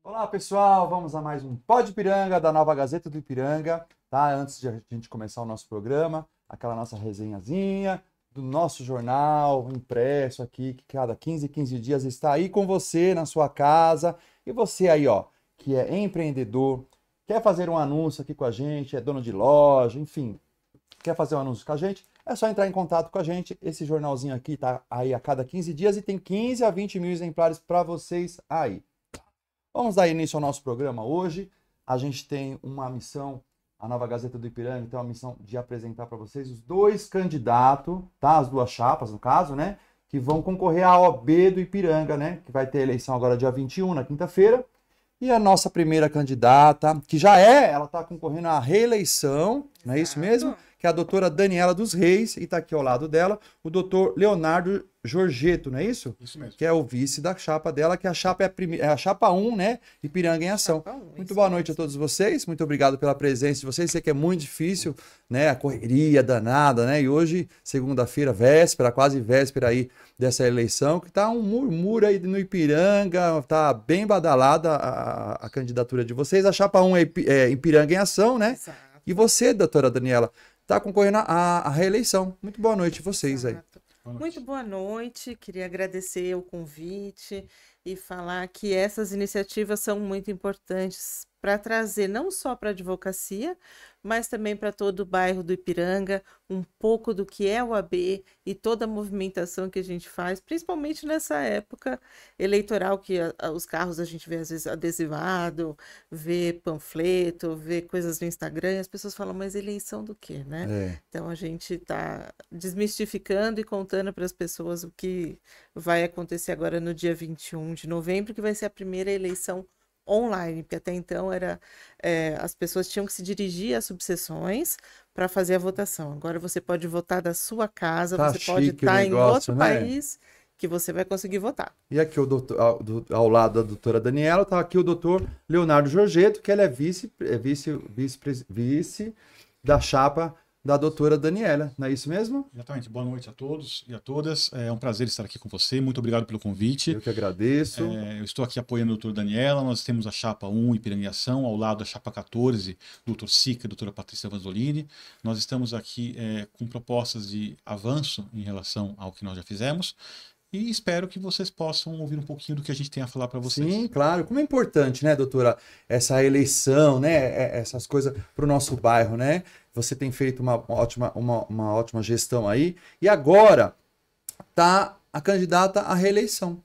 Olá, pessoal, vamos a mais um Pod Ipiranga da Nova Gazeta do Ipiranga, tá? Antes de a gente começar o nosso programa, aquela nossa resenhazinha do nosso jornal impresso aqui, que cada 15 dias está aí com você na sua casa. E você aí, ó, que é empreendedor, quer fazer um anúncio aqui com a gente, é dono de loja, enfim, quer fazer um anúncio com a gente, é só entrar em contato com a gente. Esse jornalzinho aqui tá aí a cada 15 dias e tem 15 a 20 mil exemplares para vocês aí. Vamos dar início ao nosso programa hoje. A gente tem uma missão, a Nova Gazeta do Ipiranga tem uma missão de apresentar para vocês os dois candidatos, tá? As duas chapas, no caso, né? Que vão concorrer à OAB do Ipiranga, né? Que vai ter eleição agora dia 21, na quinta-feira. E a nossa primeira candidata, que já ela está concorrendo à reeleição, não é isso mesmo? Que é a doutora Daniela dos Reis, e está aqui ao lado dela o doutor Leonardo Giorgetto, não é isso? Isso mesmo. Que é o vice da chapa dela, que a chapa é a chapa 1, né? Ipiranga em ação. Muito boa noite a todos vocês, muito obrigado pela presença de vocês. Sei que é muito difícil, né? A correria danada, né? E hoje, segunda-feira, véspera, quase véspera aí dessa eleição, que tá um murmúrio aí no Ipiranga, tá bem badalada a candidatura de vocês. A chapa 1 é Ipiranga em ação, né? Exato. E você, doutora Daniela, está concorrendo à reeleição. Muito boa noite a vocês aí. Exato. Muito boa noite, queria agradecer o convite e falar que essas iniciativas são muito importantes para trazer não só para a advocacia, mas também para todo o bairro do Ipiranga, um pouco do que é o AB e toda a movimentação que a gente faz, principalmente nessa época eleitoral que os carros a gente vê às vezes adesivado, vê panfleto, vê coisas no Instagram e as pessoas falam, mas eleição do quê, né? É. Então a gente está desmistificando e contando para as pessoas o que vai acontecer agora no dia 21 de novembro, que vai ser a primeira eleição online, porque até então as pessoas tinham que se dirigir às subseções para fazer a votação. Agora você pode votar da sua casa, Tá você pode chique o estar em negócio, outro né? país que você vai conseguir votar. E aqui ao lado da doutora Daniela, está aqui o doutor Leonardo Giorgetto, que ele é vice da chapa da doutora Daniela, não é isso mesmo? Exatamente. Boa noite a todos e a todas. É um prazer estar aqui com você. Muito obrigado pelo convite. Eu que agradeço. Eu estou aqui apoiando a doutora Daniela. Nós temos a chapa 1, Ipiranga em Ação, ao lado da chapa 14, doutor Sica e doutora Patrícia Vanzolini. Nós estamos aqui com propostas de avanço em relação ao que nós já fizemos. E espero que vocês possam ouvir um pouquinho do que a gente tem a falar para vocês. Sim, claro. Como é importante, né, doutora, essa eleição, né, essas coisas para o nosso bairro, né? Você tem feito uma ótima gestão aí. E agora tá a candidata à reeleição,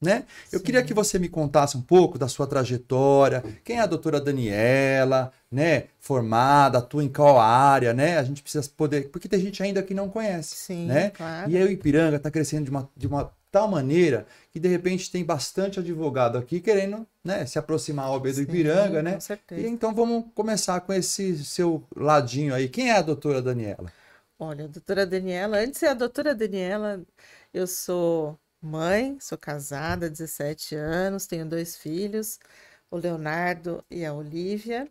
né? Eu queria que você me contasse um pouco da sua trajetória, quem é a doutora Daniela, né? Formada, atua em qual área, né? A gente precisa poder, porque tem gente ainda que não conhece, Sim, né? claro. E aí o Ipiranga está crescendo de uma tal maneira que de repente tem bastante advogado aqui querendo, né, se aproximar ao OAB do Ipiranga, né? Com certeza. E então vamos começar com esse seu ladinho aí. Quem é a doutora Daniela? Olha, a doutora Daniela, antes de ser a doutora Daniela, eu sou mãe, sou casada, 17 anos, tenho 2 filhos, o Leonardo e a Olivia,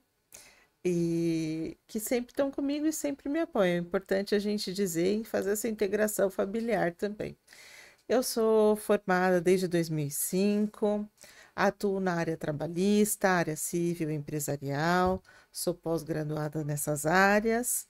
e que sempre estão comigo e sempre me apoiam. É importante a gente dizer e fazer essa integração familiar também. Eu sou formada desde 2005, atuo na área trabalhista, área civil e empresarial, sou pós-graduada nessas áreas.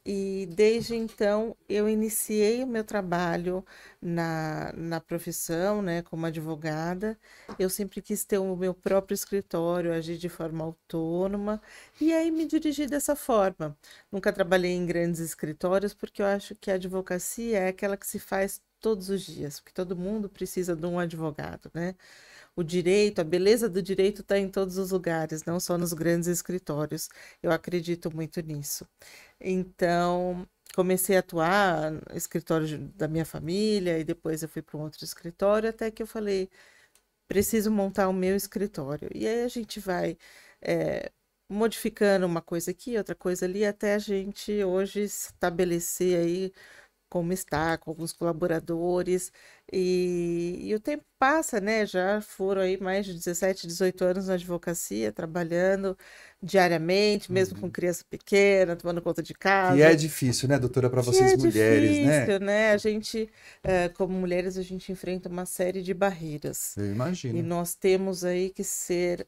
E desde então eu iniciei o meu trabalho na profissão, né, como advogada. Eu sempre quis ter o meu próprio escritório, agir de forma autônoma, e aí me dirigi dessa forma. Nunca trabalhei em grandes escritórios, porque eu acho que a advocacia é aquela que se faz todos os dias, porque todo mundo precisa de um advogado, né? O direito, a beleza do direito está em todos os lugares, não só nos grandes escritórios. Eu acredito muito nisso. Então, comecei a atuar no escritório da minha família e depois eu fui para um outro escritório, até que eu falei, preciso montar o meu escritório. E aí a gente vai modificando uma coisa aqui, outra coisa ali, até a gente hoje estabelecer aí como está, com alguns colaboradores, e o tempo passa, né? Já foram aí mais de 17, 18 anos na advocacia, trabalhando diariamente, mesmo com criança pequena, tomando conta de Que é casa, difícil, né, doutora, para que vocês é mulheres, né? difícil, né? A gente, como mulheres, a gente enfrenta uma série de barreiras. Eu E imagino. nós temos aí que ser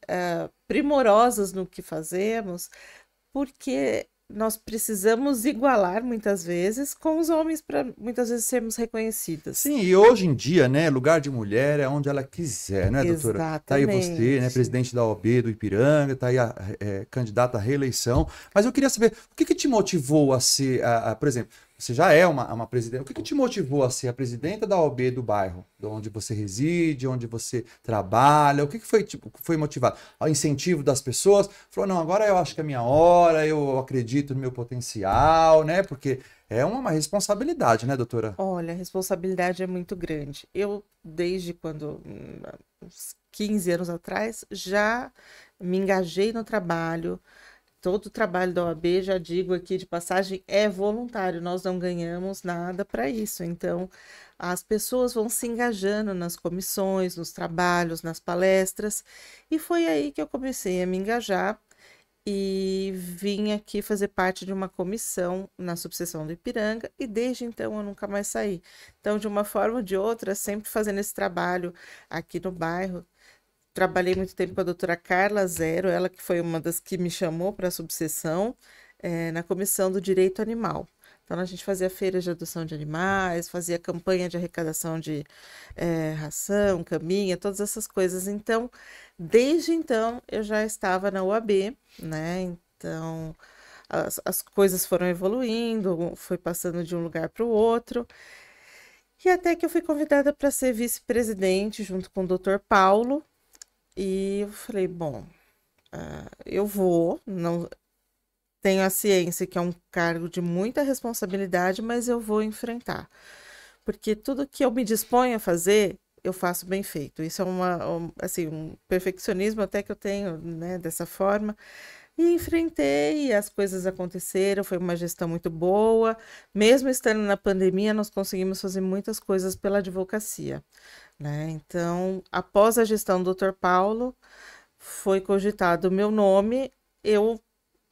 primorosas no que fazemos, porque nós precisamos igualar muitas vezes com os homens para muitas vezes sermos reconhecidas. Sim, e hoje em dia, né, lugar de mulher é onde ela quiser, né, doutora? Tá aí você, né, Exatamente. presidente da OAB do Ipiranga, tá aí candidata à reeleição. Mas eu queria saber, o que que te motivou a ser, por exemplo, você já é uma presidente, o que que te motivou a ser a presidenta da OAB do bairro, de onde você reside, onde você trabalha? O que que foi, tipo, foi motivado? O incentivo das pessoas? Falou, não, agora eu acho que é a minha hora, eu acredito no meu potencial, né? Porque é uma responsabilidade, né, doutora? Olha, a responsabilidade é muito grande. Eu, desde quando, uns 15 anos atrás, já me engajei no trabalho. Todo o trabalho da OAB, já digo aqui de passagem, é voluntário, nós não ganhamos nada para isso. Então, as pessoas vão se engajando nas comissões, nos trabalhos, nas palestras, e foi aí que eu comecei a me engajar e vim aqui fazer parte de uma comissão na subseção do Ipiranga, e desde então eu nunca mais saí. Então, de uma forma ou de outra, sempre fazendo esse trabalho aqui no bairro. Trabalhei muito tempo com a doutora Carla Zero, ela que foi uma das que me chamou para a subseção, na comissão do direito animal. Então, a gente fazia feiras de adoção de animais, fazia campanha de arrecadação de ração, caminha, todas essas coisas. Então, desde então, eu já estava na UAB, né? Então, as coisas foram evoluindo, foi passando de um lugar para o outro. E até que eu fui convidada para ser vice-presidente junto com o doutor Paulo. E eu falei, bom, eu vou, não tenho a ciência que é um cargo de muita responsabilidade, mas eu vou enfrentar. Porque tudo que eu me disponho a fazer, eu faço bem feito. Isso é assim, um perfeccionismo até que eu tenho, né, dessa forma. E enfrentei, e as coisas aconteceram, foi uma gestão muito boa. Mesmo estando na pandemia, nós conseguimos fazer muitas coisas pela advocacia, né? Então, após a gestão do Dr. Paulo, foi cogitado o meu nome. Eu,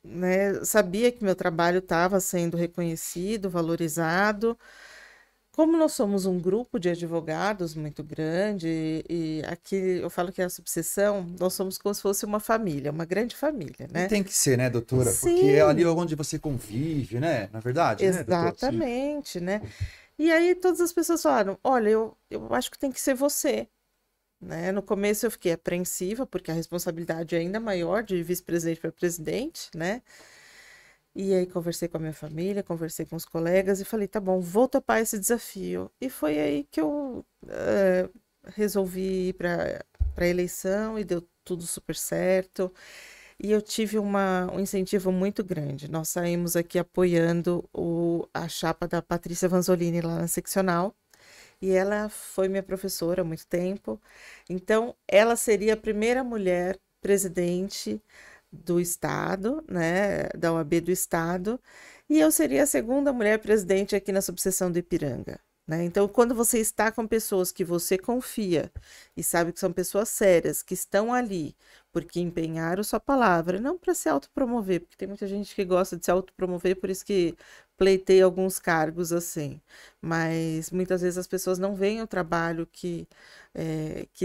né, sabia que meu trabalho estava sendo reconhecido, valorizado. Como nós somos um grupo de advogados muito grande, e aqui eu falo que é a subseção, nós somos como se fosse uma família, uma grande família, E né? tem que ser, né, doutora? Porque é ali Sim, onde você convive, né? Na verdade, né, doutora? Sim. exatamente, né? E aí todas as pessoas falaram, olha, eu acho que tem que ser você, né? No começo eu fiquei apreensiva, porque a responsabilidade é ainda maior de vice-presidente para presidente, né? E aí conversei com a minha família, conversei com os colegas e falei, tá bom, vou topar esse desafio. E foi aí que eu resolvi ir para a eleição e deu tudo super certo. E eu tive um incentivo muito grande. Nós saímos aqui apoiando a chapa da Patrícia Vanzolini lá na seccional. E ela foi minha professora há muito tempo. Então, ela seria a primeira mulher presidente do Estado, né, da OAB do Estado, e eu seria a segunda mulher presidente aqui na subseção do Ipiranga, né? Então, quando você está com pessoas que você confia e sabe que são pessoas sérias, que estão ali porque empenharam sua palavra, não para se autopromover, porque tem muita gente que gosta de se autopromover, por isso que pleiteia alguns cargos assim, mas muitas vezes as pessoas não veem o trabalho que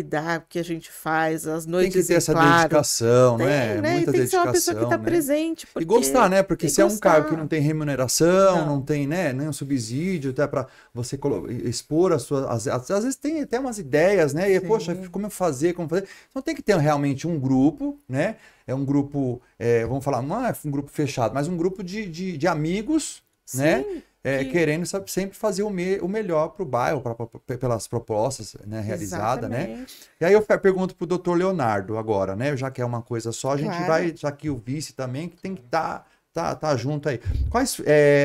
dá, que a gente faz, as Tem que noites ter em essa claro, dedicação, tem, né? né? E Muita tem que ser uma pessoa que dedicação, está né? presente, E gostar, porque né? Porque e se é um cargo que não gostar. tem remuneração, não Não, tem, né, nenhum subsídio, até para você expor as suas. Às vezes tem até umas ideias, né? E, poxa, sim, como eu fazer, como fazer? Então tem que ter realmente um grupo, né? É um grupo, vamos falar, não é um grupo fechado, mas um grupo de amigos, né? sim, que Querendo sempre fazer o melhor para o bairro, pelas propostas, né, realizadas, né? exatamente, E aí eu pergunto para o doutor Leonardo agora, né? Já que é uma coisa só, a gente claro. vai, já que o vice também, que tem que tá junto aí.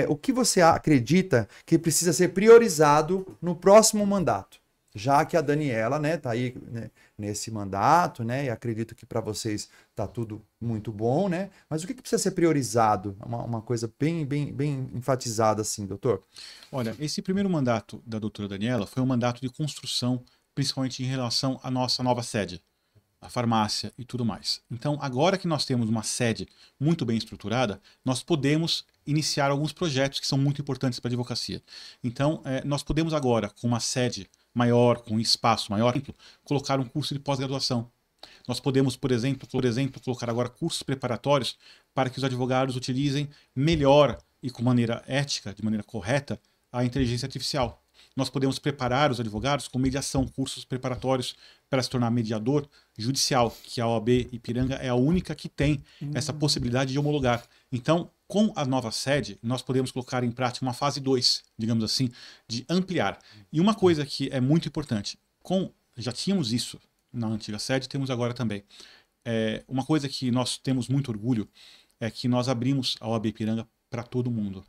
O que você acredita que precisa ser priorizado no próximo mandato? Já que a Daniela, né, tá aí, né, nesse mandato, né? E acredito que para vocês tá tudo muito bom, né? Mas o que precisa ser priorizado? Uma coisa bem enfatizada assim, doutor. Olha, esse primeiro mandato da doutora Daniela foi um mandato de construção, principalmente em relação à nossa nova sede, a farmácia e tudo mais. Então, agora que nós temos uma sede muito bem estruturada, nós podemos iniciar alguns projetos que são muito importantes para a advocacia. Então, nós podemos agora, com uma sede maior, com um espaço maior, colocar um curso de pós-graduação. Nós podemos, por exemplo, colocar agora cursos preparatórios para que os advogados utilizem melhor e com maneira ética, de maneira correta, a inteligência artificial. Nós podemos preparar os advogados com mediação, cursos preparatórios para se tornar mediador judicial, que a OAB Ipiranga é a única que tem essa possibilidade de homologar. Então, com a nova sede, nós podemos colocar em prática uma fase 2, digamos assim, de ampliar. E uma coisa que é muito importante, já tínhamos isso na antiga sede, temos agora também. Uma coisa que nós temos muito orgulho é que nós abrimos a OAB Ipiranga para todo mundo.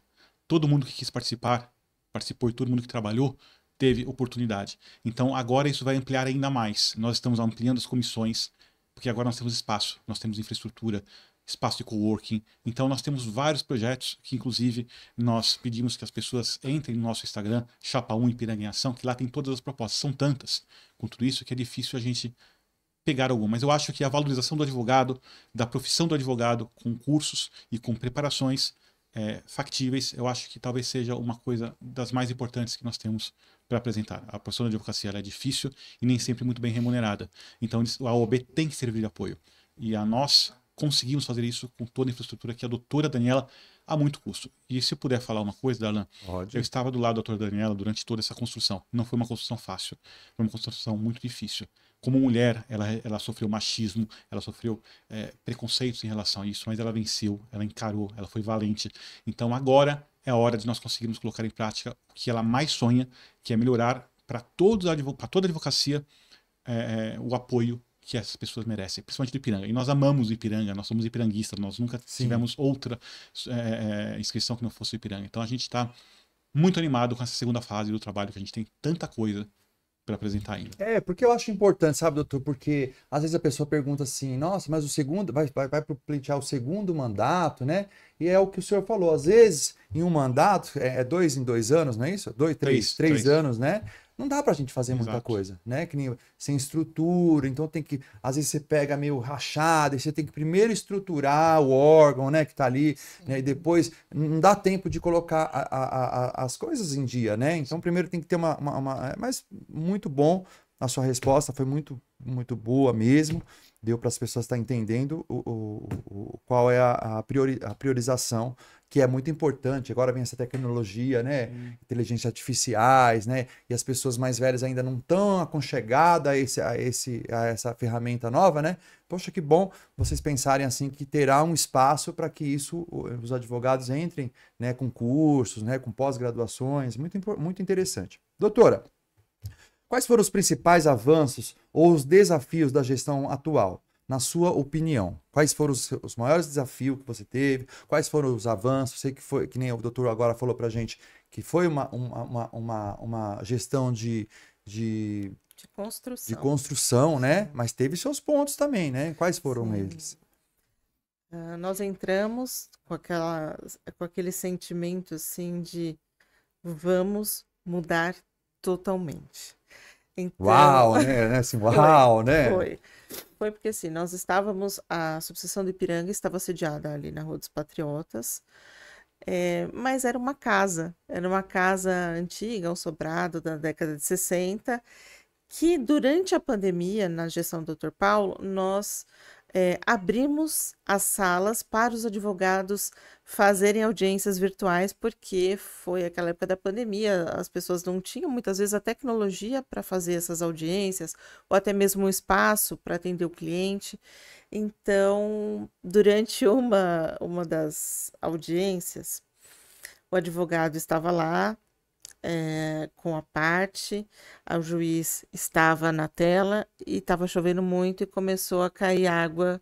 Todo mundo que quis participou e todo mundo que trabalhou teve oportunidade. Então agora isso vai ampliar ainda mais. Nós estamos ampliando as comissões, porque agora nós temos espaço, nós temos infraestrutura, espaço de coworking. Então nós temos vários projetos que inclusive nós pedimos que as pessoas entrem no nosso Instagram, Chapa 1 Ipiranga em Ação, que lá tem todas as propostas. São tantas com tudo isso que é difícil a gente pegar alguma. Mas eu acho que a valorização do advogado, da profissão do advogado, com cursos e com preparações factíveis, eu acho que talvez seja uma coisa das mais importantes que nós temos para apresentar. A profissão da advocacia ela é difícil e nem sempre muito bem remunerada. Então a OAB tem que servir de apoio. E nós conseguimos fazer isso com toda a infraestrutura que a doutora Daniela a muito custo. E se eu puder falar uma coisa, Darlan, eu estava do lado da doutora Daniela durante toda essa construção. Não foi uma construção fácil, foi uma construção muito difícil. Como mulher, ela sofreu machismo, ela sofreu preconceitos em relação a isso, mas ela venceu, ela encarou, ela foi valente. Então agora é a hora de nós conseguirmos colocar em prática o que ela mais sonha, que é melhorar para toda a advocacia o apoio que essas pessoas merecem, principalmente do Ipiranga. E nós amamos o Ipiranga, nós somos ipiranguistas, nós nunca tivemos outra inscrição que não fosse o Ipiranga. Então a gente está muito animado com essa segunda fase do trabalho, que a gente tem tanta coisa para apresentar ainda. Porque eu acho importante, sabe, doutor? Porque às vezes a pessoa pergunta assim, nossa, mas o segundo, vai pleitear o segundo mandato, né? E é o que o senhor falou, às vezes em um mandato, 2 em 2 anos, não é isso? 3 anos, né? Não dá pra gente fazer muita coisa, né? Que nem sem estrutura, então tem que, às vezes você pega meio rachado, e você tem que primeiro estruturar o órgão, né, que tá ali, né, e depois não dá tempo de colocar as coisas em dia, né? Então primeiro tem que ter mas muito bom a sua resposta, foi muito boa mesmo, deu para as pessoas estar entendendo qual é a priorização, que é muito importante. Agora vem essa tecnologia, né? Inteligências artificiais, né? E as pessoas mais velhas ainda não estão aconchegadas a essa ferramenta nova, né? Poxa, que bom vocês pensarem assim que terá um espaço para que os advogados entrem, né, com cursos, né, com pós-graduações. Muito interessante. Doutora, quais foram os principais avanços ou os desafios da gestão atual? Na sua opinião, quais foram os maiores desafios que você teve? Quais foram os avanços? Sei que foi, que nem o doutor agora falou pra gente, que foi uma gestão de construção, né? Mas teve seus pontos também, né? Quais foram eles? Nós entramos com aquele sentimento assim de vamos mudar totalmente. Então, uau, né? Assim, uau, né? Foi porque assim, a subseção do Ipiranga estava sediada ali na Rua dos Patriotas, mas era uma casa antiga, um sobrado da década de 60, que durante a pandemia, na gestão do Dr. Paulo, nós abrimos as salas para os advogados fazerem audiências virtuais, porque foi aquela época da pandemia, as pessoas não tinham muitas vezes a tecnologia para fazer essas audiências, ou até mesmo um espaço para atender o cliente. Então, durante uma das audiências, o advogado estava lá, com a parte, o juiz estava na tela e estava chovendo muito e começou a cair água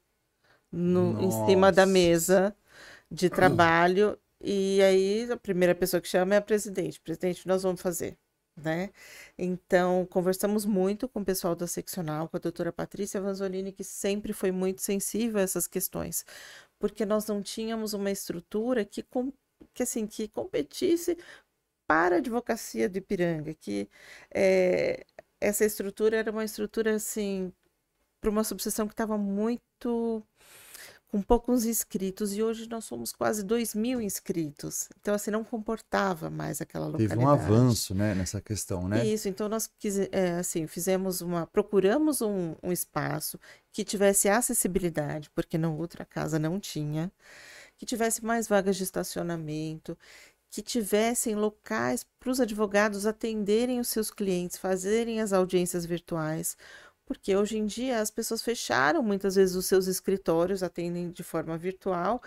em cima da mesa de trabalho. E aí a primeira pessoa que chama é a presidente. Presidente, nós vamos fazer. né? Então, conversamos muito com o pessoal da seccional, com a doutora Patrícia Vanzolini, que sempre foi muito sensível a essas questões, porque nós não tínhamos uma estrutura que competisse para a advocacia do Ipiranga, que essa estrutura era uma estrutura, assim, para uma subseção que estava muito com poucos inscritos, e hoje nós somos quase 2.000 inscritos. Então, assim, não comportava mais aquela Teve um localidade. avanço, né, nessa questão, né? Isso, então nós assim, procuramos um espaço que tivesse acessibilidade, porque na outra casa não tinha, que tivesse mais vagas de estacionamento, que tivessem locais para os advogados atenderem os seus clientes, fazerem as audiências virtuais, porque hoje em dia as pessoas fecharam muitas vezes os seus escritórios, atendem de forma virtual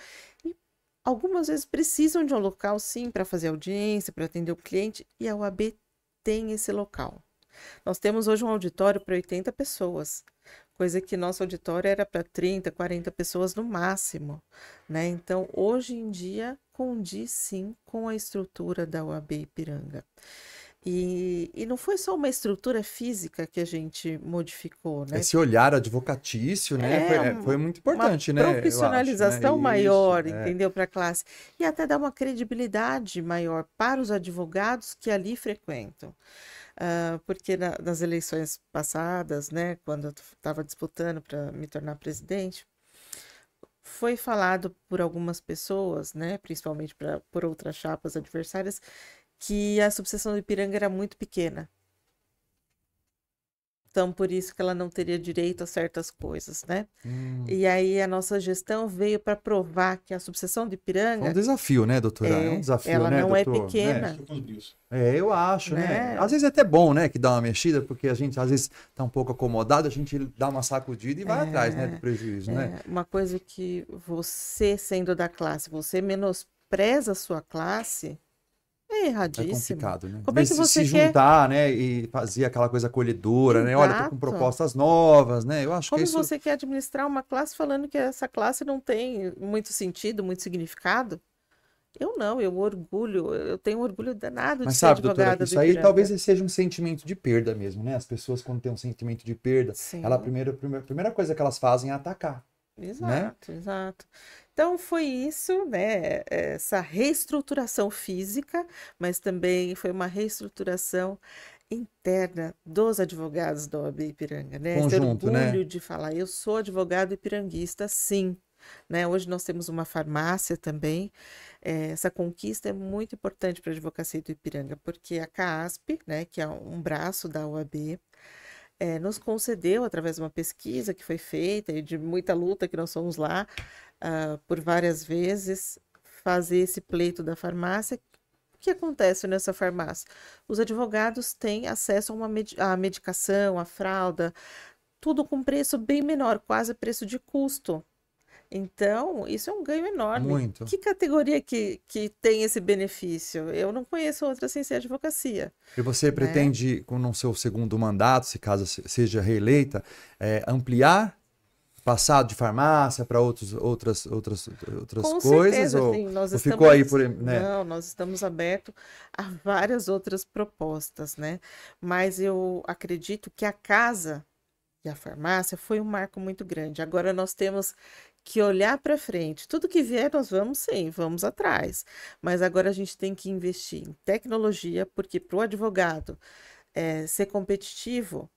e algumas vezes precisam de um local, sim, para fazer audiência, para atender o cliente, e a OAB tem esse local. Nós temos hoje um auditório para 80 pessoas, coisa que nosso auditório era para 30, 40 pessoas no máximo, né? Então, hoje em dia, condiz sim com a estrutura da OAB Ipiranga. E não foi só uma estrutura física que a gente modificou, né? Esse olhar advocatício, né, foi muito Uma importante, né, eu acho, profissionalização né? maior, Isso, entendeu, para a classe. E até dar uma credibilidade maior para os advogados que ali frequentam. Porque nas eleições passadas, né, quando eu estava disputando para me tornar presidente, foi falado por algumas pessoas, né, principalmente por outras chapas adversárias, que a subseção do Ipiranga era muito pequena. Então, por isso que ela não teria direito a certas coisas, né? E aí a nossa gestão veio para provar que a subseção do Ipiranga... É um desafio, né, doutora? É um desafio, ela né, não é doutor? pequena. Eu acho, né? Às vezes é até bom, né, que dá uma mexida, porque a gente às vezes tá um pouco acomodado, a gente dá uma sacudida e vai atrás, né, do prejuízo, né? Uma coisa que você, sendo da classe, você menospreza a sua classe... É erradíssimo. É complicado, né? Como é que você se juntar, né, e fazer aquela coisa acolhedora, né? Olha, tô com propostas novas, né? Eu acho que isso... Como você quer administrar uma classe falando que essa classe não tem muito sentido, muito significado? Eu não, eu tenho orgulho danado de ser advogada do Ipiranga. Isso aí talvez seja um sentimento de perda mesmo, né? As pessoas quando têm um sentimento de perda, a primeira coisa que elas fazem é atacar. Exato, né? Exato. Então foi isso, né? Essa reestruturação física, mas também foi uma reestruturação interna dos advogados da OAB Ipiranga, né? Esse orgulho, né, de falar, eu sou advogado ipiranguista, sim. Né? Hoje nós temos uma farmácia também. Essa conquista é muito importante para a advocacia do Ipiranga, porque a CAASP, né, que é um braço da OAB, nos concedeu, através de uma pesquisa que foi feita e de muita luta que nós fomos lá por várias vezes, fazer esse pleito da farmácia. O que acontece nessa farmácia? Os advogados têm acesso à medicação, à fralda, tudo com preço bem menor, quase preço de custo. Então, isso é um ganho enorme. Muito. Que categoria que tem esse benefício? Eu não conheço outra sem ser advocacia. E você pretende, no seu segundo mandato, se caso seja reeleita, ampliar, passar de farmácia para outras Com coisas? Certeza, ou, sim. Nós ou estamos, ficou aí por... Né? Não, nós estamos abertos a várias outras propostas, né? Mas eu acredito que a casa e a farmácia foi um marco muito grande. Agora nós temos que olhar para frente. Tudo que vier, nós vamos sim, vamos atrás. Mas agora a gente tem que investir em tecnologia, porque para o advogado ser competitivo,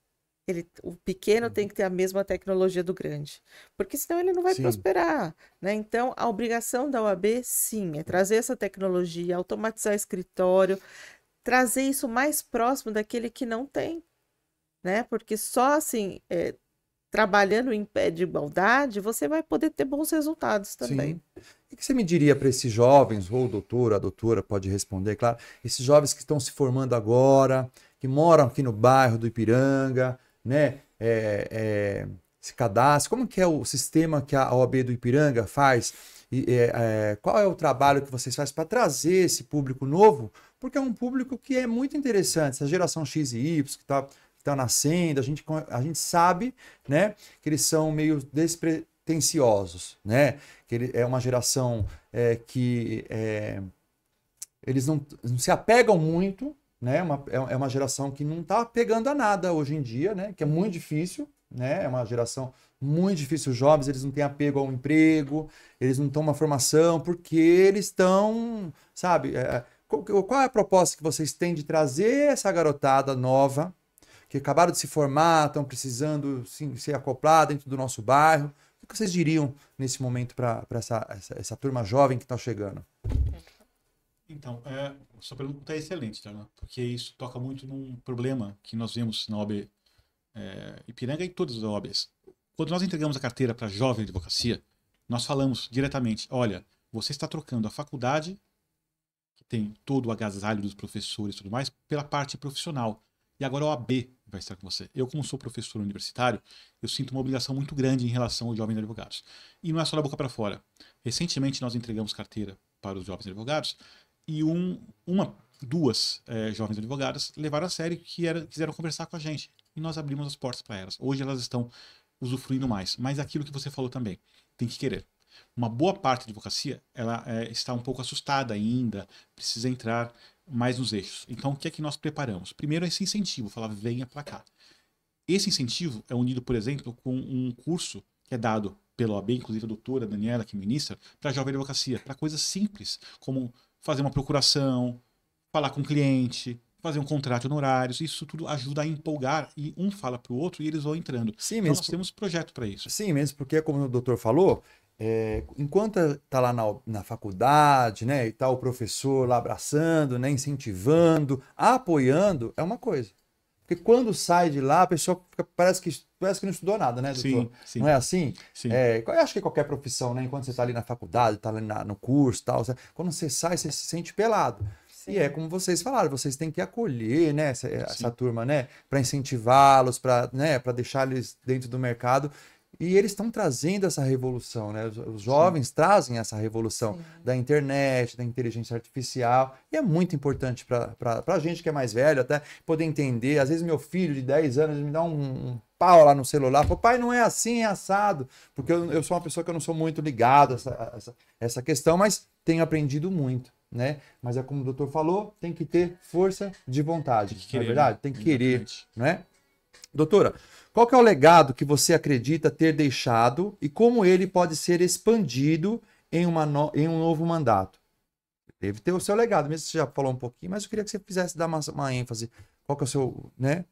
o pequeno tem que ter a mesma tecnologia do grande, porque senão ele não vai prosperar, né? Então, a obrigação da OAB, sim, é trazer essa tecnologia, automatizar escritório, trazer isso mais próximo daquele que não tem, né? Porque só assim, trabalhando em pé de igualdade, você vai poder ter bons resultados também. Sim. O que você me diria para esses jovens, ou a doutora pode responder, claro, esses jovens que estão se formando agora, que moram aqui no bairro do Ipiranga, né? Se cadastra, como que é o sistema que a OAB do Ipiranga faz? Qual é o trabalho que vocês fazem para trazer esse público novo? Porque é um público que é muito interessante, essa geração X e Y que está nascendo, a gente sabe, né, que eles são meio despretensiosos, né? Que é uma geração que eles não se apegam muito, né? É uma geração que não está pegando a nada hoje em dia, né? Que é muito difícil, né? É uma geração muito difícil. Os jovens, eles não têm apego ao emprego, eles não têm uma formação, porque eles estão, sabe? Qual é a proposta que vocês têm de trazer essa garotada nova, que acabaram de se formar, estão precisando se acoplar dentro do nosso bairro? O que vocês diriam nesse momento para essa turma jovem que está chegando? Então, sua pergunta é excelente, tá, né? Porque isso toca muito num problema que nós vemos na OAB Ipiranga e todas as OABs. Quando nós entregamos a carteira para jovem advocacia, nós falamos diretamente, olha, você está trocando a faculdade, que tem todo o agasalho dos professores e tudo mais, pela parte profissional. E agora a OAB vai estar com você. Eu, como sou professor universitário, eu sinto uma obrigação muito grande em relação aos jovens advogados. E não é só da boca para fora. Recentemente nós entregamos carteira para os jovens advogados e duas jovens advogadas levaram a sério que quiseram conversar com a gente. E nós abrimos as portas para elas. Hoje elas estão usufruindo mais. Mas aquilo que você falou também, tem que querer. Uma boa parte da advocacia, ela está um pouco assustada ainda, precisa entrar mais nos eixos. Então, o que é que nós preparamos? Primeiro, esse incentivo, falar, venha para cá. Esse incentivo é unido, por exemplo, com um curso que é dado pela OAB, inclusive a doutora Daniela, que ministra, para jovem advocacia, para coisas simples, como fazer uma procuração, falar com o cliente, fazer um contrato de honorários. Isso tudo ajuda a empolgar e um fala para o outro e eles vão entrando. Sim, então, mesmo. nós temos projeto para isso. Sim, mesmo porque, como o doutor falou, enquanto está lá na faculdade, né, e está o professor lá abraçando, né, incentivando, apoiando, é uma coisa. Porque quando sai de lá, a pessoa parece que não estudou nada, né, doutor? Sim, sim. Não é assim? Sim. Eu acho que qualquer profissão, né, enquanto você está ali na faculdade, está ali no curso, tal, quando você sai, você se sente pelado. Sim. E é como vocês falaram, vocês têm que acolher, né, essa turma, né, para incentivá-los, para, né, para deixar eles dentro do mercado. E eles estão trazendo essa revolução, né? Os jovens trazem essa revolução da internet, da inteligência artificial. E é muito importante para a gente que é mais velho até poder entender. Às vezes meu filho de 10 anos me dá um pau lá no celular. Fala, pai, não é assim, é assado. Porque eu sou uma pessoa que eu não sou muito ligado a essa questão, mas tenho aprendido muito, né? Mas é como o doutor falou, tem que ter força de vontade. Tem que querer, não é verdade? Tem que querer, né? Doutora, qual que é o legado que você acredita ter deixado e como ele pode ser expandido em um novo mandato? Deve ter o seu legado, mesmo que você já falou um pouquinho, mas eu queria que você fizesse dar uma ênfase. Qual que é o seu, né?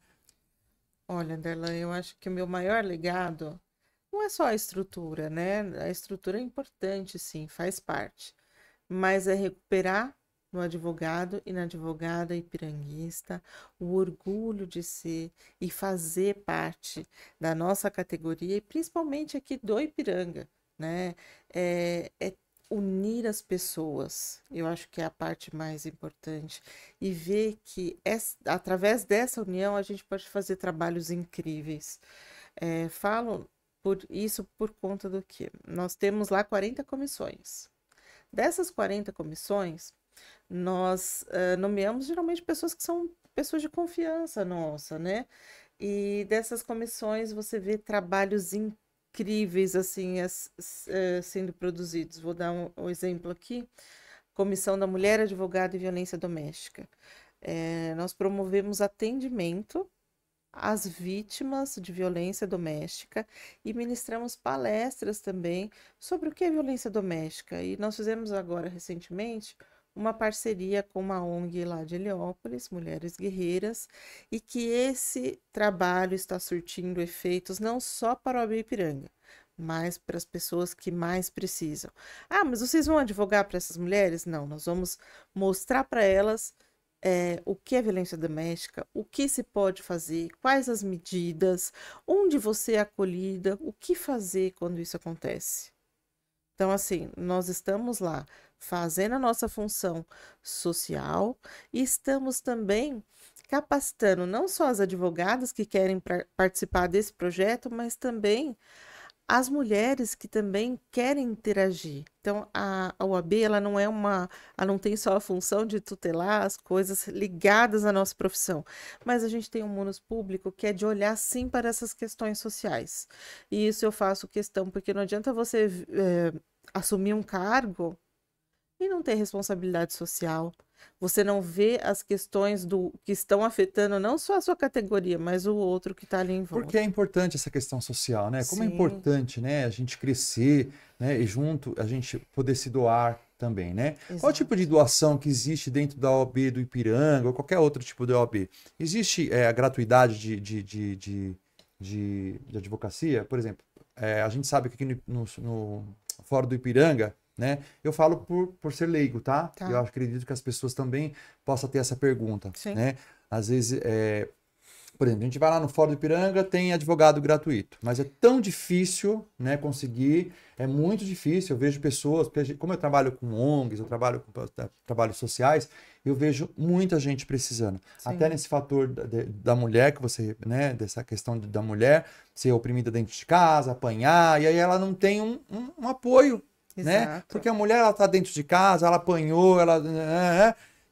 Olha, Darlan, eu acho que o meu maior legado não é só a estrutura, né? A estrutura é importante, sim, faz parte. Mas é recuperar no advogado e na advogada ipiranguista o orgulho de ser e fazer parte da nossa categoria e principalmente aqui do Ipiranga, né? É unir as pessoas, eu acho que é a parte mais importante e ver que através dessa união a gente pode fazer trabalhos incríveis. Falo isso por conta do que nós temos lá 40 comissões. Dessas 40 comissões, nós nomeamos geralmente pessoas que são pessoas de confiança nossa, né? E dessas comissões você vê trabalhos incríveis assim sendo produzidos. Vou dar um exemplo aqui. Comissão da Mulher, Advogada e Violência Doméstica. Nós promovemos atendimento às vítimas de violência doméstica e ministramos palestras também sobre o que é violência doméstica. E nós fizemos agora, recentemente, uma parceria com uma ONG lá de Heliópolis, Mulheres Guerreiras, e que esse trabalho está surtindo efeitos não só para o OAB Ipiranga, mas para as pessoas que mais precisam. Ah, mas vocês vão advogar para essas mulheres? Não, nós vamos mostrar para elas o que é violência doméstica, o que se pode fazer, quais as medidas, onde você é acolhida, o que fazer quando isso acontece. Então, assim, nós estamos lá fazendo a nossa função social e estamos também capacitando não só as advogadas que querem participar desse projeto, mas também as mulheres que também querem interagir. Então, a OAB, ela não tem só a função de tutelar as coisas ligadas à nossa profissão, mas a gente tem um munus público que é de olhar sim para essas questões sociais. E isso eu faço questão, porque não adianta você assumir um cargo e não ter responsabilidade social. Você não vê as questões do que estão afetando não só a sua categoria, mas o outro que está ali em volta. Porque é importante essa questão social, né? Como é Sim. importante, né, a gente crescer, né, e junto a gente poder se doar também, né? Qual Exato. tipo de doação que existe dentro da OAB do Ipiranga ou qualquer outro tipo de OAB? Existe a gratuidade de advocacia? Por exemplo, a gente sabe que aqui no Fórum do Ipiranga, né? Eu falo por ser leigo, tá? Tá. Eu acredito que as pessoas também possam ter essa pergunta, Sim. né? Às vezes, por exemplo, a gente vai lá no Fórum do Ipiranga, tem advogado gratuito, mas é tão difícil, né, conseguir, é muito difícil. Eu vejo pessoas, porque como eu trabalho com ONGs, eu trabalho com trabalhos sociais, eu vejo muita gente precisando. Sim. Até nesse fator da mulher, que você, né, dessa questão da mulher ser oprimida dentro de casa, apanhar, e aí ela não tem um apoio, né? Exato. Porque a mulher, ela tá dentro de casa, ela apanhou,